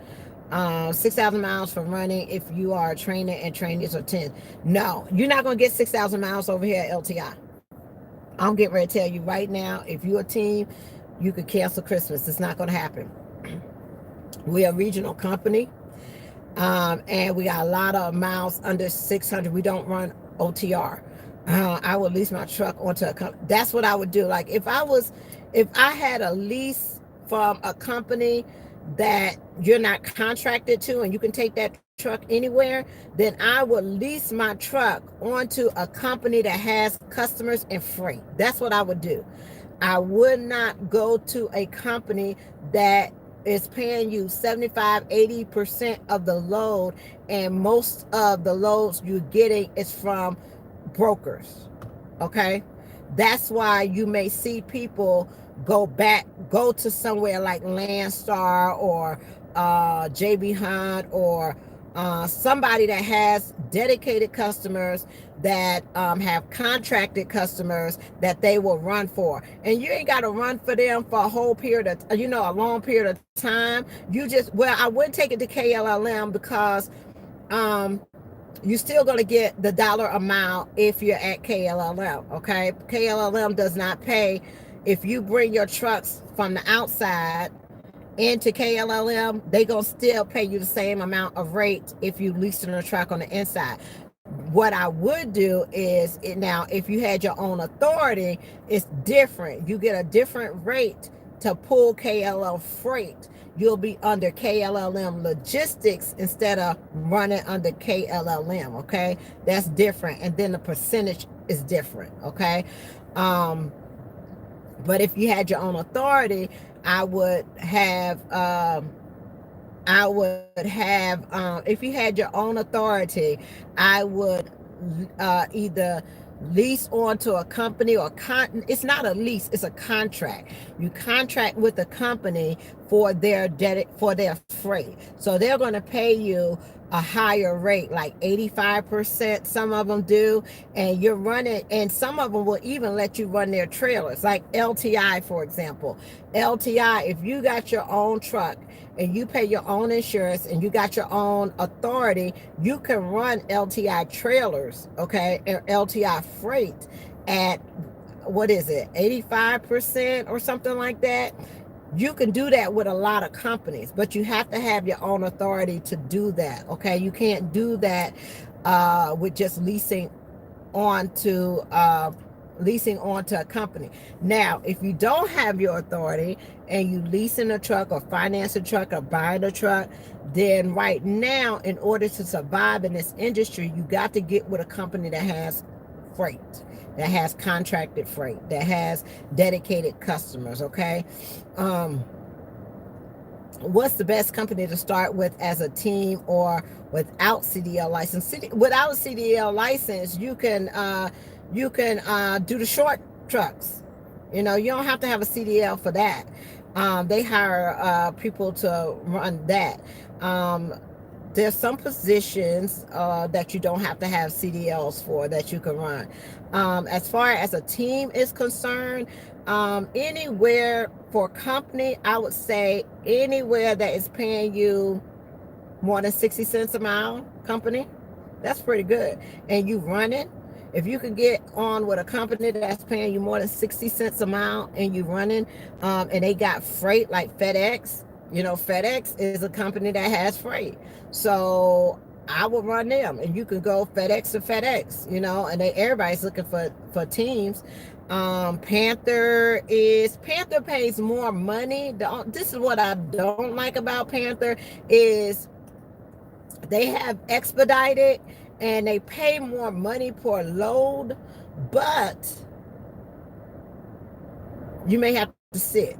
S1: 6,000 miles for running if you are a trainer and trainees are 10. No, you're not going to get 6,000 miles over here at LTI. I'm getting ready to tell you right now, if you're a team, you could cancel Christmas. It's not going to happen. We're a regional company, and we got a lot of miles under 600. We don't run OTR. I would lease my truck onto a company. That's what I would do. Like if I had a lease from a company that you're not contracted to and you can take that truck anywhere, then I would lease my truck onto a company that has customers and freight. That's what I would do. I would not go to a company that is paying you 75-80% of the load, and most of the loads you're getting is from brokers. Okay, that's why you may see people go to somewhere like Landstar or JB Hunt or somebody that has dedicated customers that have contracted customers that they will run for. And you ain't got to run for them for a whole period of, a long period of time. I wouldn't take it to KLLM because you're still going to get the dollar amount if you're at KLLM. Okay, KLLM does not pay. If you bring your trucks from the outside into KLLM, they gonna still pay you the same amount of rate if you leasing a truck on the inside. What I would do is, now if you had your own authority, it's different. You get a different rate to pull KLL freight. You'll be under KLLM logistics instead of running under KLLM. Okay, that's different, and then the percentage is different. Okay. But if you had your own authority, I would have, if you had your own authority, I would either lease onto a company or it's not a lease, it's a contract. You contract with a company for their freight. So they're going to pay you a higher rate, like 85%, some of them do, and you're running, and some of them will even let you run their trailers, like LTI, for example. LTI, if you got your own truck and you pay your own insurance and you got your own authority, you can run LTI trailers, okay, or LTI freight at, what is it, 85% or something like that. You can do that with a lot of companies, but you have to have your own authority to do that. Okay, you can't do that with just leasing onto leasing onto a company. Now, if you don't have your authority and you leasing a truck or finance a truck or buying a truck, then right now, in order to survive in this industry, you got to get with a company that has freight, that has contracted freight, that has dedicated customers. Okay. um what's the best company to start with as a team or without CDL license? Without a CDL license, you can do the short trucks. You don't have to have a CDL for that. They hire people to run that. Um, there's some positions that you don't have to have CDLs for that you can run. As far as a team is concerned, anywhere for company, I would say anywhere that is paying you more than 60 cents a mile, company, that's pretty good. And you run it. If you could get on with a company that's paying you more than 60 cents a mile and you running, and they got freight like FedEx. FedEx is a company that has freight. So I would run them, and you can go FedEx to FedEx, and everybody's looking for teams. Panther pays more money. This is what I don't like about Panther is they have expedited and they pay more money per load, but you may have to sit.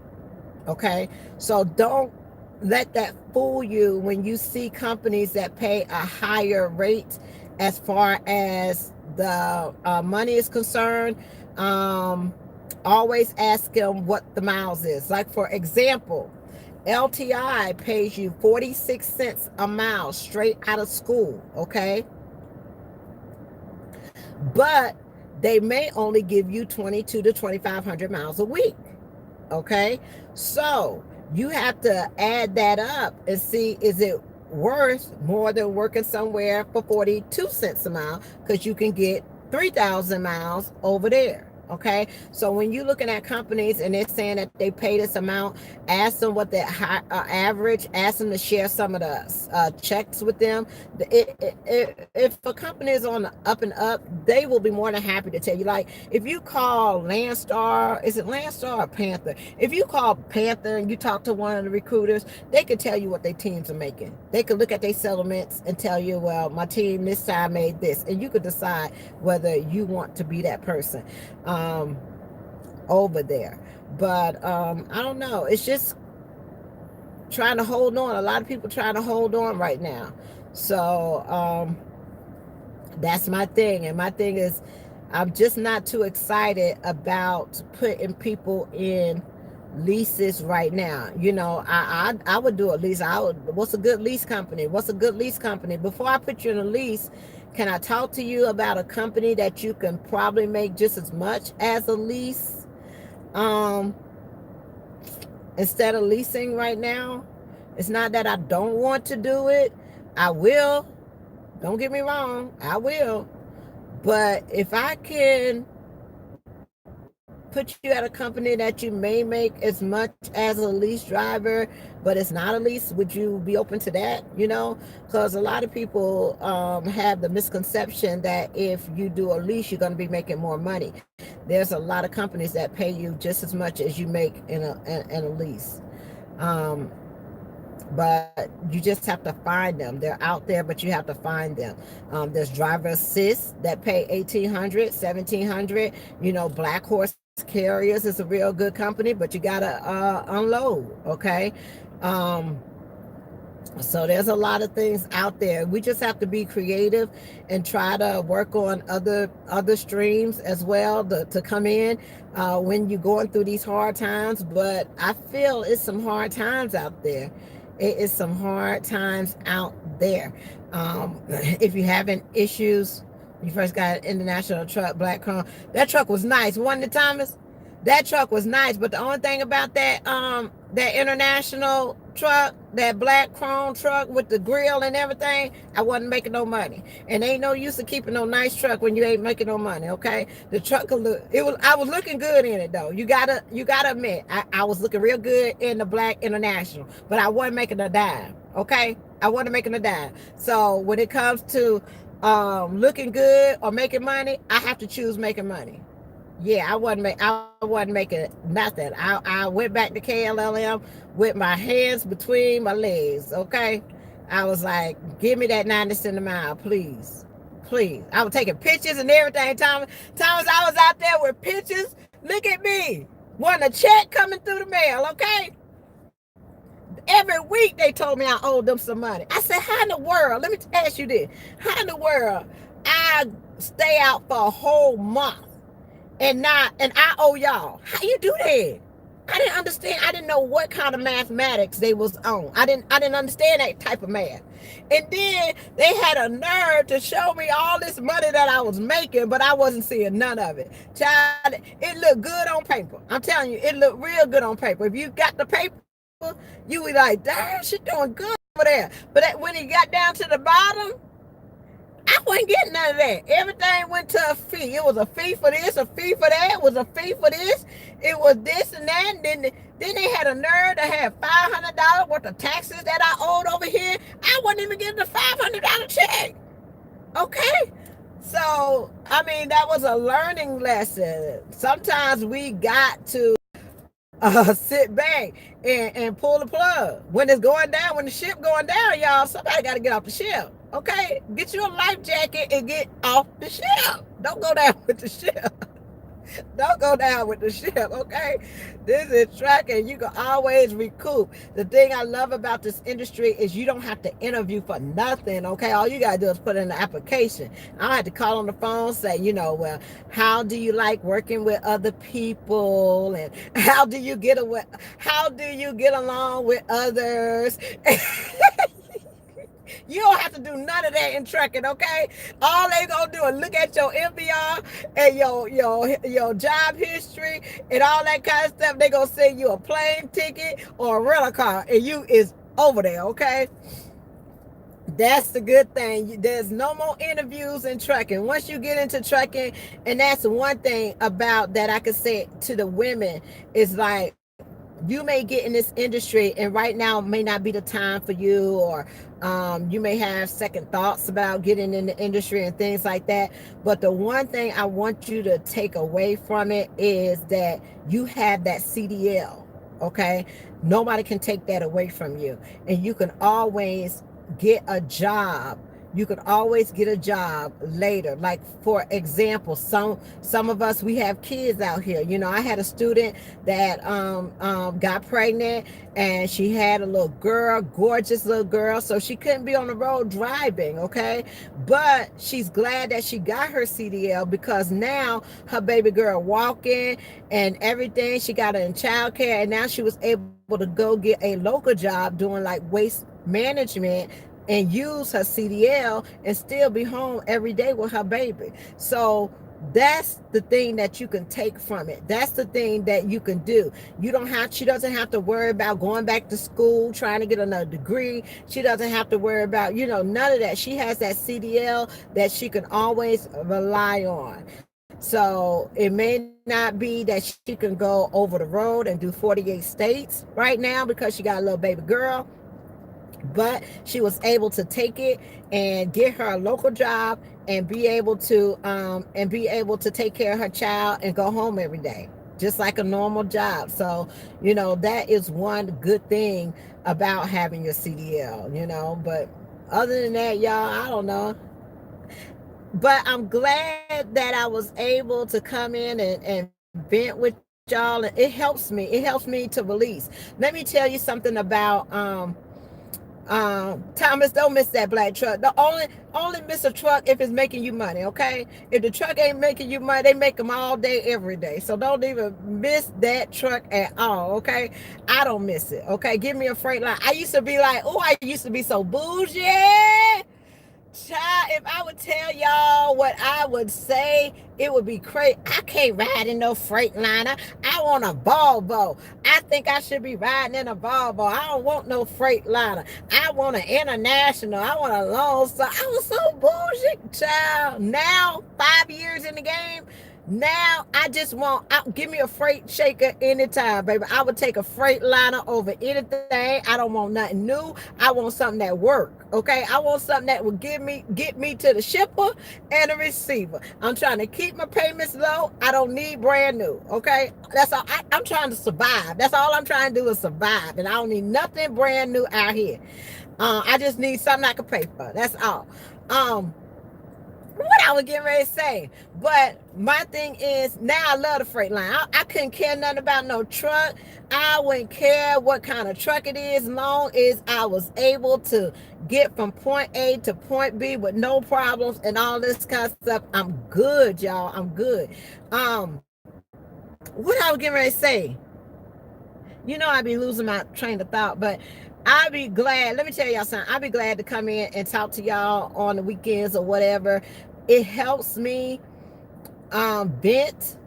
S1: Okay. So don't let that fool you when you see companies that pay a higher rate as far as the money is concerned. Always ask them what the miles is. Like, for example, LTI pays you 46 cents a mile straight out of school. Okay. But they may only give you 22 to 2,500 miles a week. Okay. So you have to add that up and see, is it worth more than working somewhere for 42 cents a mile? Because you can get 3,000 miles over there. Okay. So when you're looking at companies and they're saying that they pay this amount, ask them what their average, ask them to share some of the checks with them. If a company is on the up and up, they will be more than happy to tell you. Like, if you call Landstar, is it Landstar or Panther? If you call Panther and you talk to one of the recruiters, they can tell you what their teams are making. They can look at their settlements and tell you, well, my team this time made this, and you could decide whether you want to be that person over there. But I don't know. It's just trying to hold on. A lot of people trying to hold on right now. So that's my thing. And my thing is, I'm just not too excited about putting people in leases right now. I would do a lease. What's a good lease company? What's a good lease company? Before I put you in a lease, can I talk to you about a company that you can probably make just as much as a lease? Instead of leasing right now. It's not that I don't want to do it. I will. Don't get me wrong. I will. But if I can put you at a company that you may make as much as a lease driver, but it's not a lease, would you be open to that? Because a lot of people have the misconception that if you do a lease, you're going to be making more money. There's a lot of companies that pay you just as much as you make in a lease. But you just have to find them. They're out there, but you have to find them. There's driver assist that pay $1,800, $1,700. Black Horse Carriers is a real good company, but you gotta unload. Okay. So there's a lot of things out there. We just have to be creative and try to work on other streams as well to come in when you're going through these hard times. But I feel it's some hard times out there. It is some hard times out there. If you're having issues, you first got an international truck, black chrome. That truck was nice, wasn't it, Thomas? That truck was nice, but the only thing about that international truck, that black chrome truck with the grill and everything, I wasn't making no money. And ain't no use of keeping no nice truck when you ain't making no money. Okay, the truck I was looking good in it though. You gotta admit, I was looking real good in the black international, but I wasn't making a dime. Okay, I wasn't making a dime. So when it comes to looking good or making money, I have to choose making money. Yeah, I wasn't making nothing. I went back to KLLM with my hands between my legs. Okay, I was like, give me that 90 cents a mile, please, please. I was taking pictures and everything. Thomas, I was out there with pictures. Look at me, wanting a check coming through the mail. Okay, every week they told me I owed them some money. I said, how in the world? Let me ask you this: how in the world I stay out for a whole month and I owe y'all? How you do that? I didn't understand. I didn't know what kind of mathematics they was on. I didn't understand that type of math. And then they had a nerve to show me all this money that I was making, but I wasn't seeing none of it. Child, it looked good on paper. I'm telling you, it looked real good on paper. If you got the paper, you be like, damn, she doing good over there. But when it got down to the bottom, I wasn't getting none of that. Everything went to a fee. It was a fee for this, a fee for that. It was a fee for this. It was this and that. And then they had a nerve to have $500 worth of taxes that I owed over here. I wasn't even getting the $500 check. Okay. So, I mean, that was a learning lesson. Sometimes we got to sit back and pull the plug. When it's going down, when the ship going down, y'all, somebody got to get off the ship. Okay? Get you a life jacket and get off the ship. Don't go down with the ship. Don't go down with the ship, okay? This is trucking. You can always recoup. The thing I love about this industry is you don't have to interview for nothing, okay? All you got to do is put in the application. I don't have to call on the phone, say, well, how do you like working with other people? And how do you get along with others? You don't have to do none of that in trucking, okay? All they gonna do is look at your MBR and your job history and all that kind of stuff. They gonna send you a plane ticket or a rental car, and you is over there, okay? That's the good thing. There's no more interviews in trucking. Once you get into trucking, and that's one thing about that I could say to the women is like, you may get in this industry and right now may not be the time for you, or you may have second thoughts about getting in the industry and things like that. But the one thing I want you to take away from it is that you have that CDL, okay? Nobody can take that away from you. And you can always get a job. You could always get a job later. Like, for example, some of us, we have kids out here. I had a student that got pregnant, and she had a little girl, gorgeous little girl, so she couldn't be on the road driving, okay? But she's glad that she got her CDL, because now her baby girl walking and everything. She got her in childcare, and now she was able to go get a local job doing like waste management and use her CDL and still be home every day with her baby. So that's the thing that you can take from it. That's the thing that you can do. She doesn't have to worry about going back to school, trying to get another degree. She doesn't have to worry about, none of that. She has that CDL that she can always rely on. So it may not be that she can go over the road and do 48 states right now because she got a little baby girl, but she was able to take it and get her a local job and be able to take care of her child and go home every day, just like a normal job. So, that is one good thing about having your CDL, but other than that, y'all, I don't know. But I'm glad that I was able to come in and vent with y'all. It helps me. It helps me to release. Let me tell you something about Thomas, don't miss that black truck. The only miss a truck if it's making you money, okay? If the truck ain't making you money, they make them all day, every day. So don't even miss that truck at all, okay? I don't miss it, okay? Give me a freight line. I used to be like, I used to be so bougie. Child, if I would tell y'all what I would say, it would be crazy. I can't ride in no freight liner. I want a Volvo. I think I should be riding in a Volvo. I don't want no freight liner. I want an international. I want a long. So I was so bullshit, child. Now, 5 years in the game, Now I just want, give me a freight shaker anytime, baby. I would take a freight liner over anything. I don't want nothing new. I want something that work. Okay, I want something that will get me to the shipper and the receiver. I'm trying to keep my payments low. I don't need brand new. Okay, that's all. I'm trying to survive. That's all I'm trying to do is survive, and I don't need nothing brand new out here. I just need something I can pay for. That's all. Um, what I was getting ready to say. But my thing is, now I love the freight line. I couldn't care nothing about no truck. I wouldn't care what kind of truck it is, long as I was able to get from point A to point B with no problems and all this kind of stuff. I'm good, y'all. I'm good. Um, what I was getting ready to say, I be losing my train of thought, but I'll be glad. Let me tell y'all something. I'll be glad to come in and talk to y'all on the weekends or whatever. It helps me vent,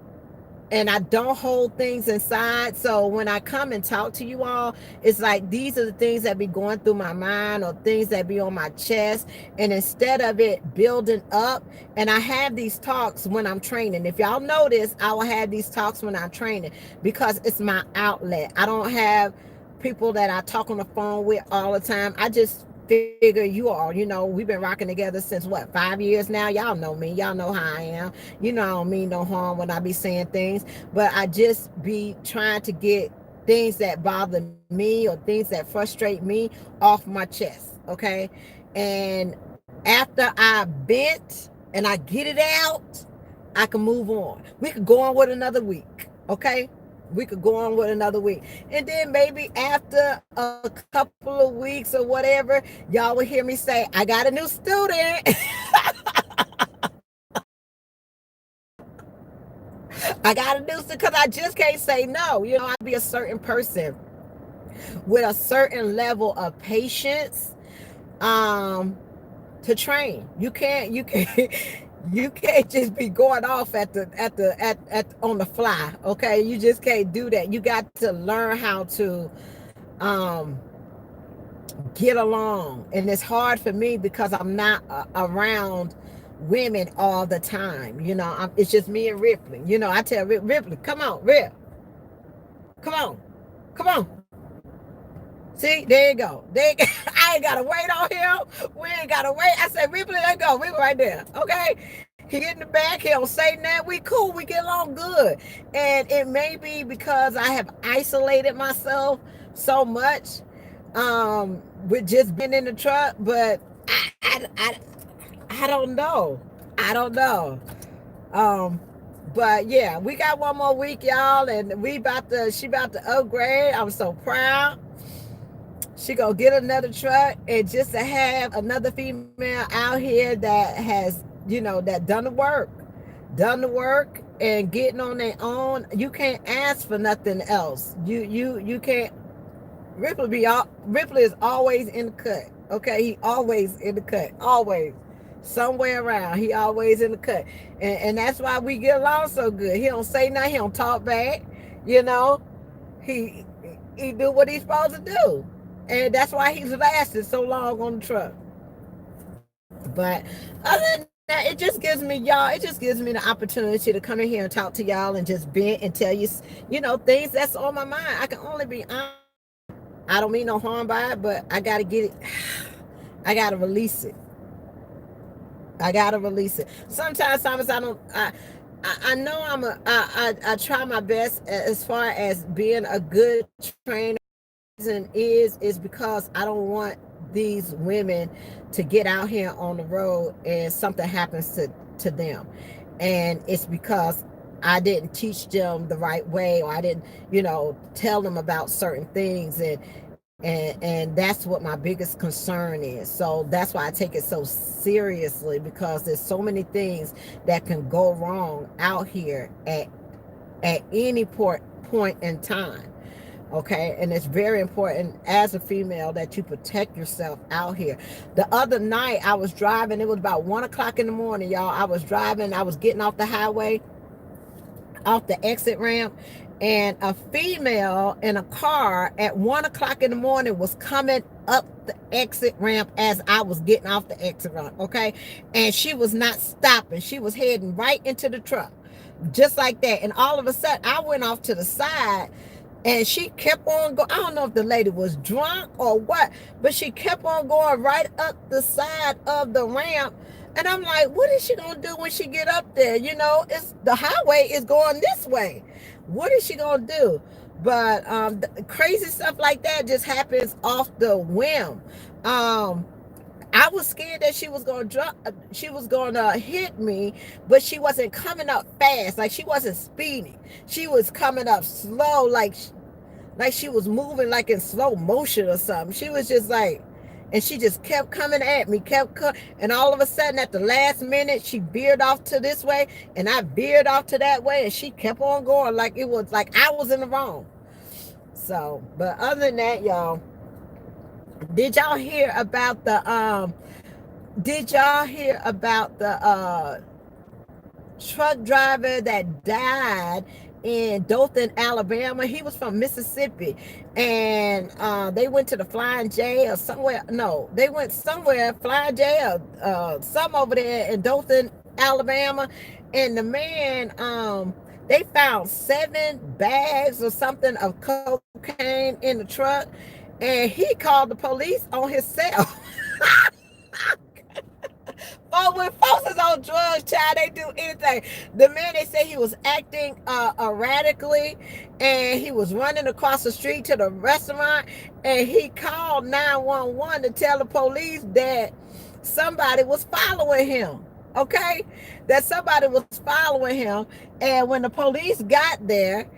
S1: and I don't hold things inside. So when I come and talk to you all, it's like these are the things that be going through my mind or things that be on my chest. And instead of it building up, and I have these talks when I'm training. If y'all notice, I will have these talks when I'm training because it's my outlet. I don't have people that I talk on the phone with all the time. I just figure you all, we've been rocking together since what, 5 years now. Y'all know me. Y'all know how I am. I don't mean no harm when I be saying things, but I just be trying to get things that bother me or things that frustrate me off my chest. Okay. And after I vent and I get it out, I can move on. We could go on with another week. Okay. We could go on with another week. And then maybe after a couple of weeks or whatever, y'all will hear me say, I got a new student. I got a new student because I just can't say no. I'd be a certain person with a certain level of patience to train. You can't you can't just be going off at on the fly. Okay, you just can't do that. You got to learn how to um get along, and it's hard for me because I'm not around women all the time. It's just me and Ripley. I tell Ripley, come on, Rip, come on, come on. See, there you go. I ain't gotta wait on him. We ain't gotta wait. I said, Ripley, let go. We right there. Okay. He get in the back. He don't say that. We cool. We get along good. And it may be because I have isolated myself so much with just being in the truck, but I don't know. I don't know. Um, but yeah, we got one more week, y'all, and she about to upgrade. I'm so proud. She gonna get another truck, and just to have another female out here that has, that done the work and getting on their own. You can't ask for nothing else. You can't. Ripley is always in the cut. Okay, he always in the cut, always somewhere around. He always in the cut, and that's why we get along so good. He don't say nothing. He don't talk back. You know, he he do what he's supposed to do, and that's why he's lasted so long on the truck. But other than that, it just gives me y'all. It just gives me the opportunity to come in here and talk to y'all and just vent and tell you, things that's on my mind. I can only be honest. I don't mean no harm by it, but I gotta get it. I gotta release it. I gotta release it. Sometimes I don't. I know I try my best as far as being a good trainer. Reason is because I don't want these women to get out here on the road and something happens to them, and it's because I didn't teach them the right way, or I didn't tell them about certain things, and that's what my biggest concern is. So that's why I take it so seriously, because there's so many things that can go wrong out here at any point in time. Okay, and it's very important as a female that you protect yourself out here. The other night I was driving, it was about 1 o'clock in the morning, y'all. I was driving, I was getting off the highway, off the exit ramp, and a female in a car at 1 o'clock in the morning was coming up the exit ramp as I was getting off the exit ramp. Okay, and she was not stopping, she was heading right into the truck. just like that. And all of a sudden, I went off to the side, and she kept on going. I don't know if the lady was drunk or what, but she kept on going right up the side of the ramp. And I'm like, what is she gonna do when she get up there? You know, it's the highway is going this way. What is she gonna do? But crazy stuff like that just happens off the whim. Um, I was scared that she was gonna drop, she was gonna hit me, but she wasn't coming up fast. Like she wasn't speeding. She was coming up slow, like she was moving like in slow motion or something. She was just like, and she just kept coming at me, and all of a sudden at the last minute, she veered off to this way, and I veered off to that way, and she kept on going like it was like I was in the wrong. So, but other than that, y'all, did y'all hear about the truck driver that died in Dothan, Alabama? He was from Mississippi, and they went to the Flying J or somewhere. No, they went somewhere, Flying J or some over there in Dothan, Alabama, and the man, they found 7 bags or something of cocaine in the truck, and he called the police on himself. Oh, when folks is on drugs, child, they do anything. The man, they say he was acting erratically, and he was running across the street to the restaurant, and he called 911 to tell the police that somebody was following him. Okay, that somebody was following him, and when the police got there,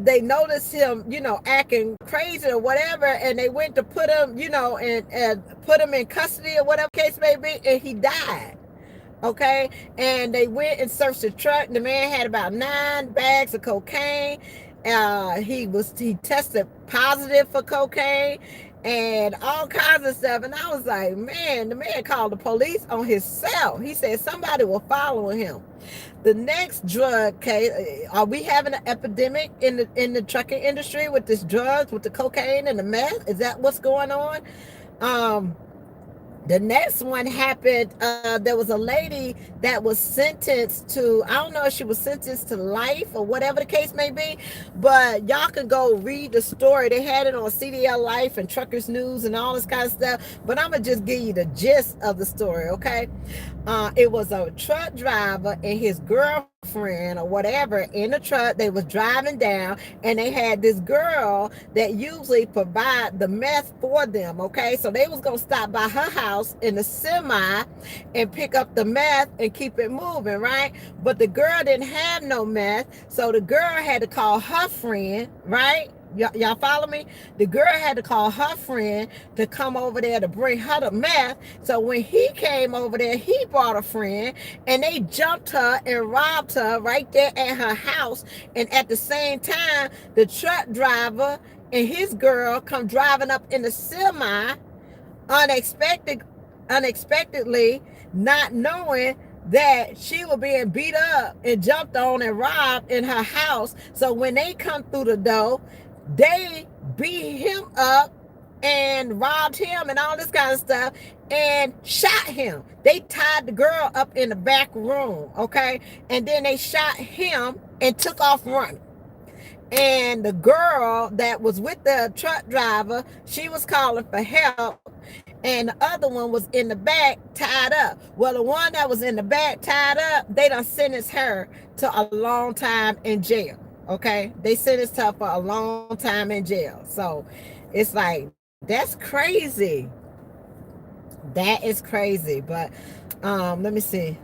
S1: they noticed him, acting crazy or whatever, and they went to put him, and put him in custody or whatever case may be, and he died. Okay, and they went and searched the truck. The man had about 9 bags of cocaine. He tested positive for cocaine and all kinds of stuff. And I was like, man, the man called the police on himself. He said somebody was following him. The next drug case, are we having an epidemic in the trucking industry with this drugs, with the cocaine and the meth? Is that what's going on? The next one happened. There was a lady that was sentenced to, I don't know if she was sentenced to life or whatever the case may be, but y'all can go read the story. They had it on CDL Life and Truckers News and all this kind of stuff, but I'm going to just give you the gist of the story, okay? It was a truck driver and his girlfriend or whatever in the truck. They was driving down, and they had this girl that usually provide the meth for them, okay? So they was going to stop by her house in the semi and pick up the meth and keep it moving, right? But the girl didn't have no meth, so the girl had to call her friend, right? Y'all follow me? The girl had to call her friend to come over there to bring her the meth. So when he came over there, he brought a friend, and they jumped her and robbed her right there at her house. And at the same time, the truck driver and his girl come driving up in the semi unexpectedly, not knowing that she was being beat up and jumped on and robbed in her house. So when they come through the door, they beat him up and robbed him and all this kind of stuff and shot him. They tied the girl up in the back room, okay? And then they shot him and took off running. And the girl that was with the truck driver, she was calling for help, and the other one was in the back tied up. Well, the one that was in the back tied up, they done sentenced her to a long time in jail. Okay, they sentenced her for a long time in jail. So it's like, that's crazy. That is crazy. But let me see.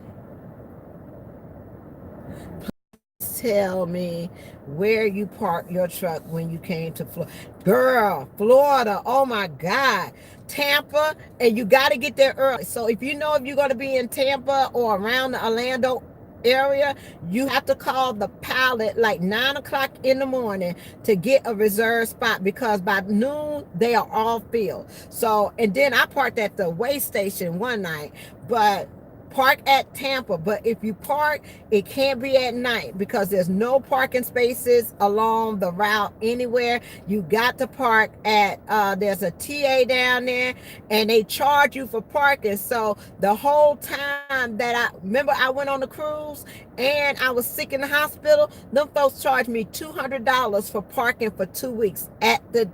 S1: Tell me where you parked your truck when you came to Florida. Girl, Florida, oh my God. Tampa, and you got to get there early. So if you know if you're going to be in Tampa or around the Orlando area, you have to call the pilot like 9 o'clock in the morning to get a reserved spot, because by noon they are all filled. So, and then I parked at the way station one night, but park at Tampa, but if you park, it can't be at night because there's no parking spaces along the route anywhere. You got to park at there's a TA down there, and they charge you for parking. So the whole time that I remember, I went on the cruise and I was sick in the hospital. Them folks charged me $200 for parking for 2 weeks at the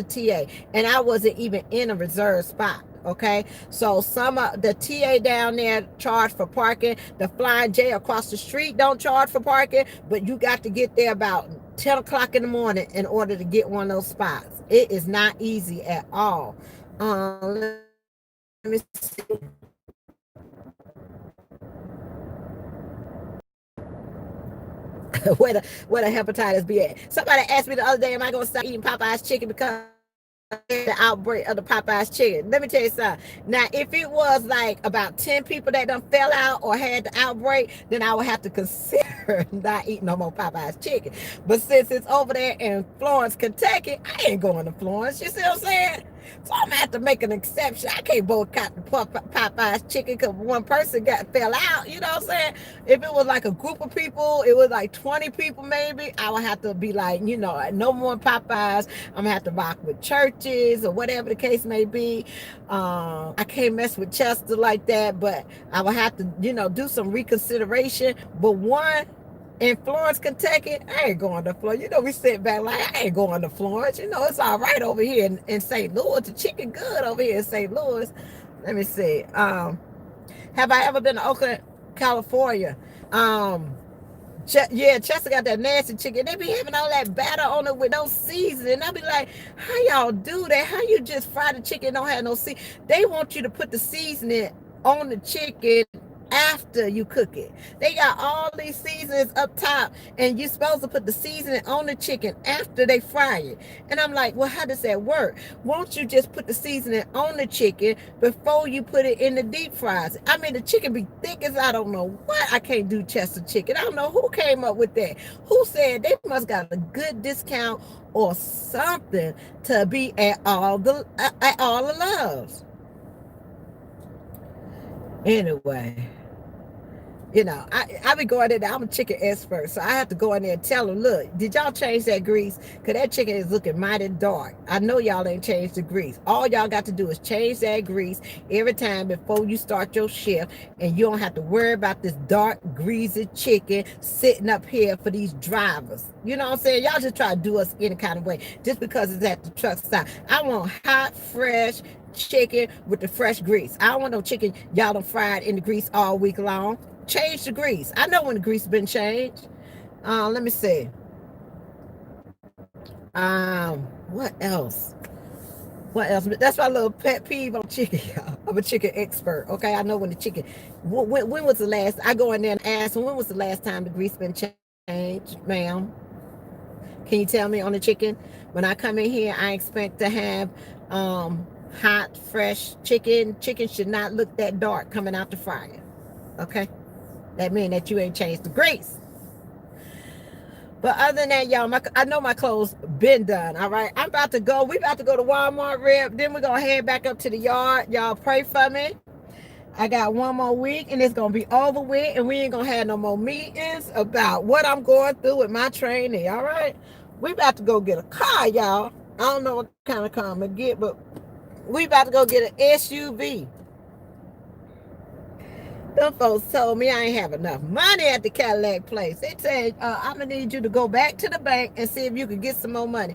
S1: TA, and I wasn't even in a reserved spot. Okay, so some of the TA down there charge for parking. The Flying J across the street don't charge for parking, but you got to get there about 10 o'clock in the morning in order to get one of those spots. It is not easy at all. Let me see. where the hepatitis be at. Somebody asked me the other day, am I going to stop eating Popeye's chicken because the outbreak of the Popeye's chicken? Let me tell you something. Now, if it was like about 10 people that done fell out or had the outbreak, then I would have to consider not eating no more Popeye's chicken. But since it's over there in Florence, Kentucky, I ain't going to Florence. You see what I'm saying? So I'm gonna have to make an exception. I can't boycott the Popeye's chicken because one person fell out. You know what I'm saying? If it was like a group of people, it was like 20 people maybe, I would have to be like, no more Popeyes. I'm gonna have to rock with churches or whatever the case may be. I can't mess with Chester like that, but I would have to, do some reconsideration. But one in Florence, Kentucky, I ain't going to Florence. We sit back like, I ain't going to Florence. It's all right over here in St. Louis. The chicken good over here in St. Louis. Let me see. Have I ever been to Oakland, California? Yeah, Chester got that nasty chicken. They be having all that batter on it with no seasoning. I be like, how y'all do that? How you just fry the chicken and don't have no seasoning? They want you to put the seasoning on the chicken after you cook it. They got all these seasonings up top, and you're supposed to put the seasoning on the chicken after they fry it. And I'm like, well, how does that work? Won't you just put the seasoning on the chicken before you put it in the deep fries? I mean, the chicken be thick as I don't know what. I can't do Chester chicken. I don't know who came up with that. Who said they must got a good discount or something to be at all the loves. Anyway, I be going in there. I'm a chicken expert, so I have to go in there and tell them, look, did y'all change that grease? Because that chicken is looking mighty dark. I know y'all ain't changed the grease. All y'all got to do is change that grease every time before you start your shift, and you don't have to worry about this dark, greasy chicken sitting up here for these drivers. You know what I'm saying? Y'all just try to do us any kind of way just because it's at the truck stop. I want hot, fresh chicken with the fresh grease. I don't want no chicken y'all done fried in the grease all week long. Change the grease. I know when the grease been changed. Let me see. What else? What else? That's my little pet peeve on chicken, y'all. I'm a chicken expert. Okay, I know when the chicken. When was the last? I go in there and ask them, when was the last time the grease been changed, ma'am? Can you tell me on the chicken? When I come in here, I expect to have hot, fresh chicken. Chicken should not look that dark coming out the fryer. Okay? That means that you ain't changed the grease. But other than that, y'all, I know my clothes been done. All right, I'm about to go. We about to go to Walmart, Rip. Then we're gonna head back up to the yard. Y'all pray for me. I got one more week, and it's gonna be over with, and we ain't gonna have no more meetings about what I'm going through with my trainee. All right, we about to go get a car, y'all. I don't know what kind of car I'm gonna get, but we about to go get an SUV. Them folks told me I ain't have enough money at the Cadillac place. They said, I'm going to need you to go back to the bank and see if you can get some more money.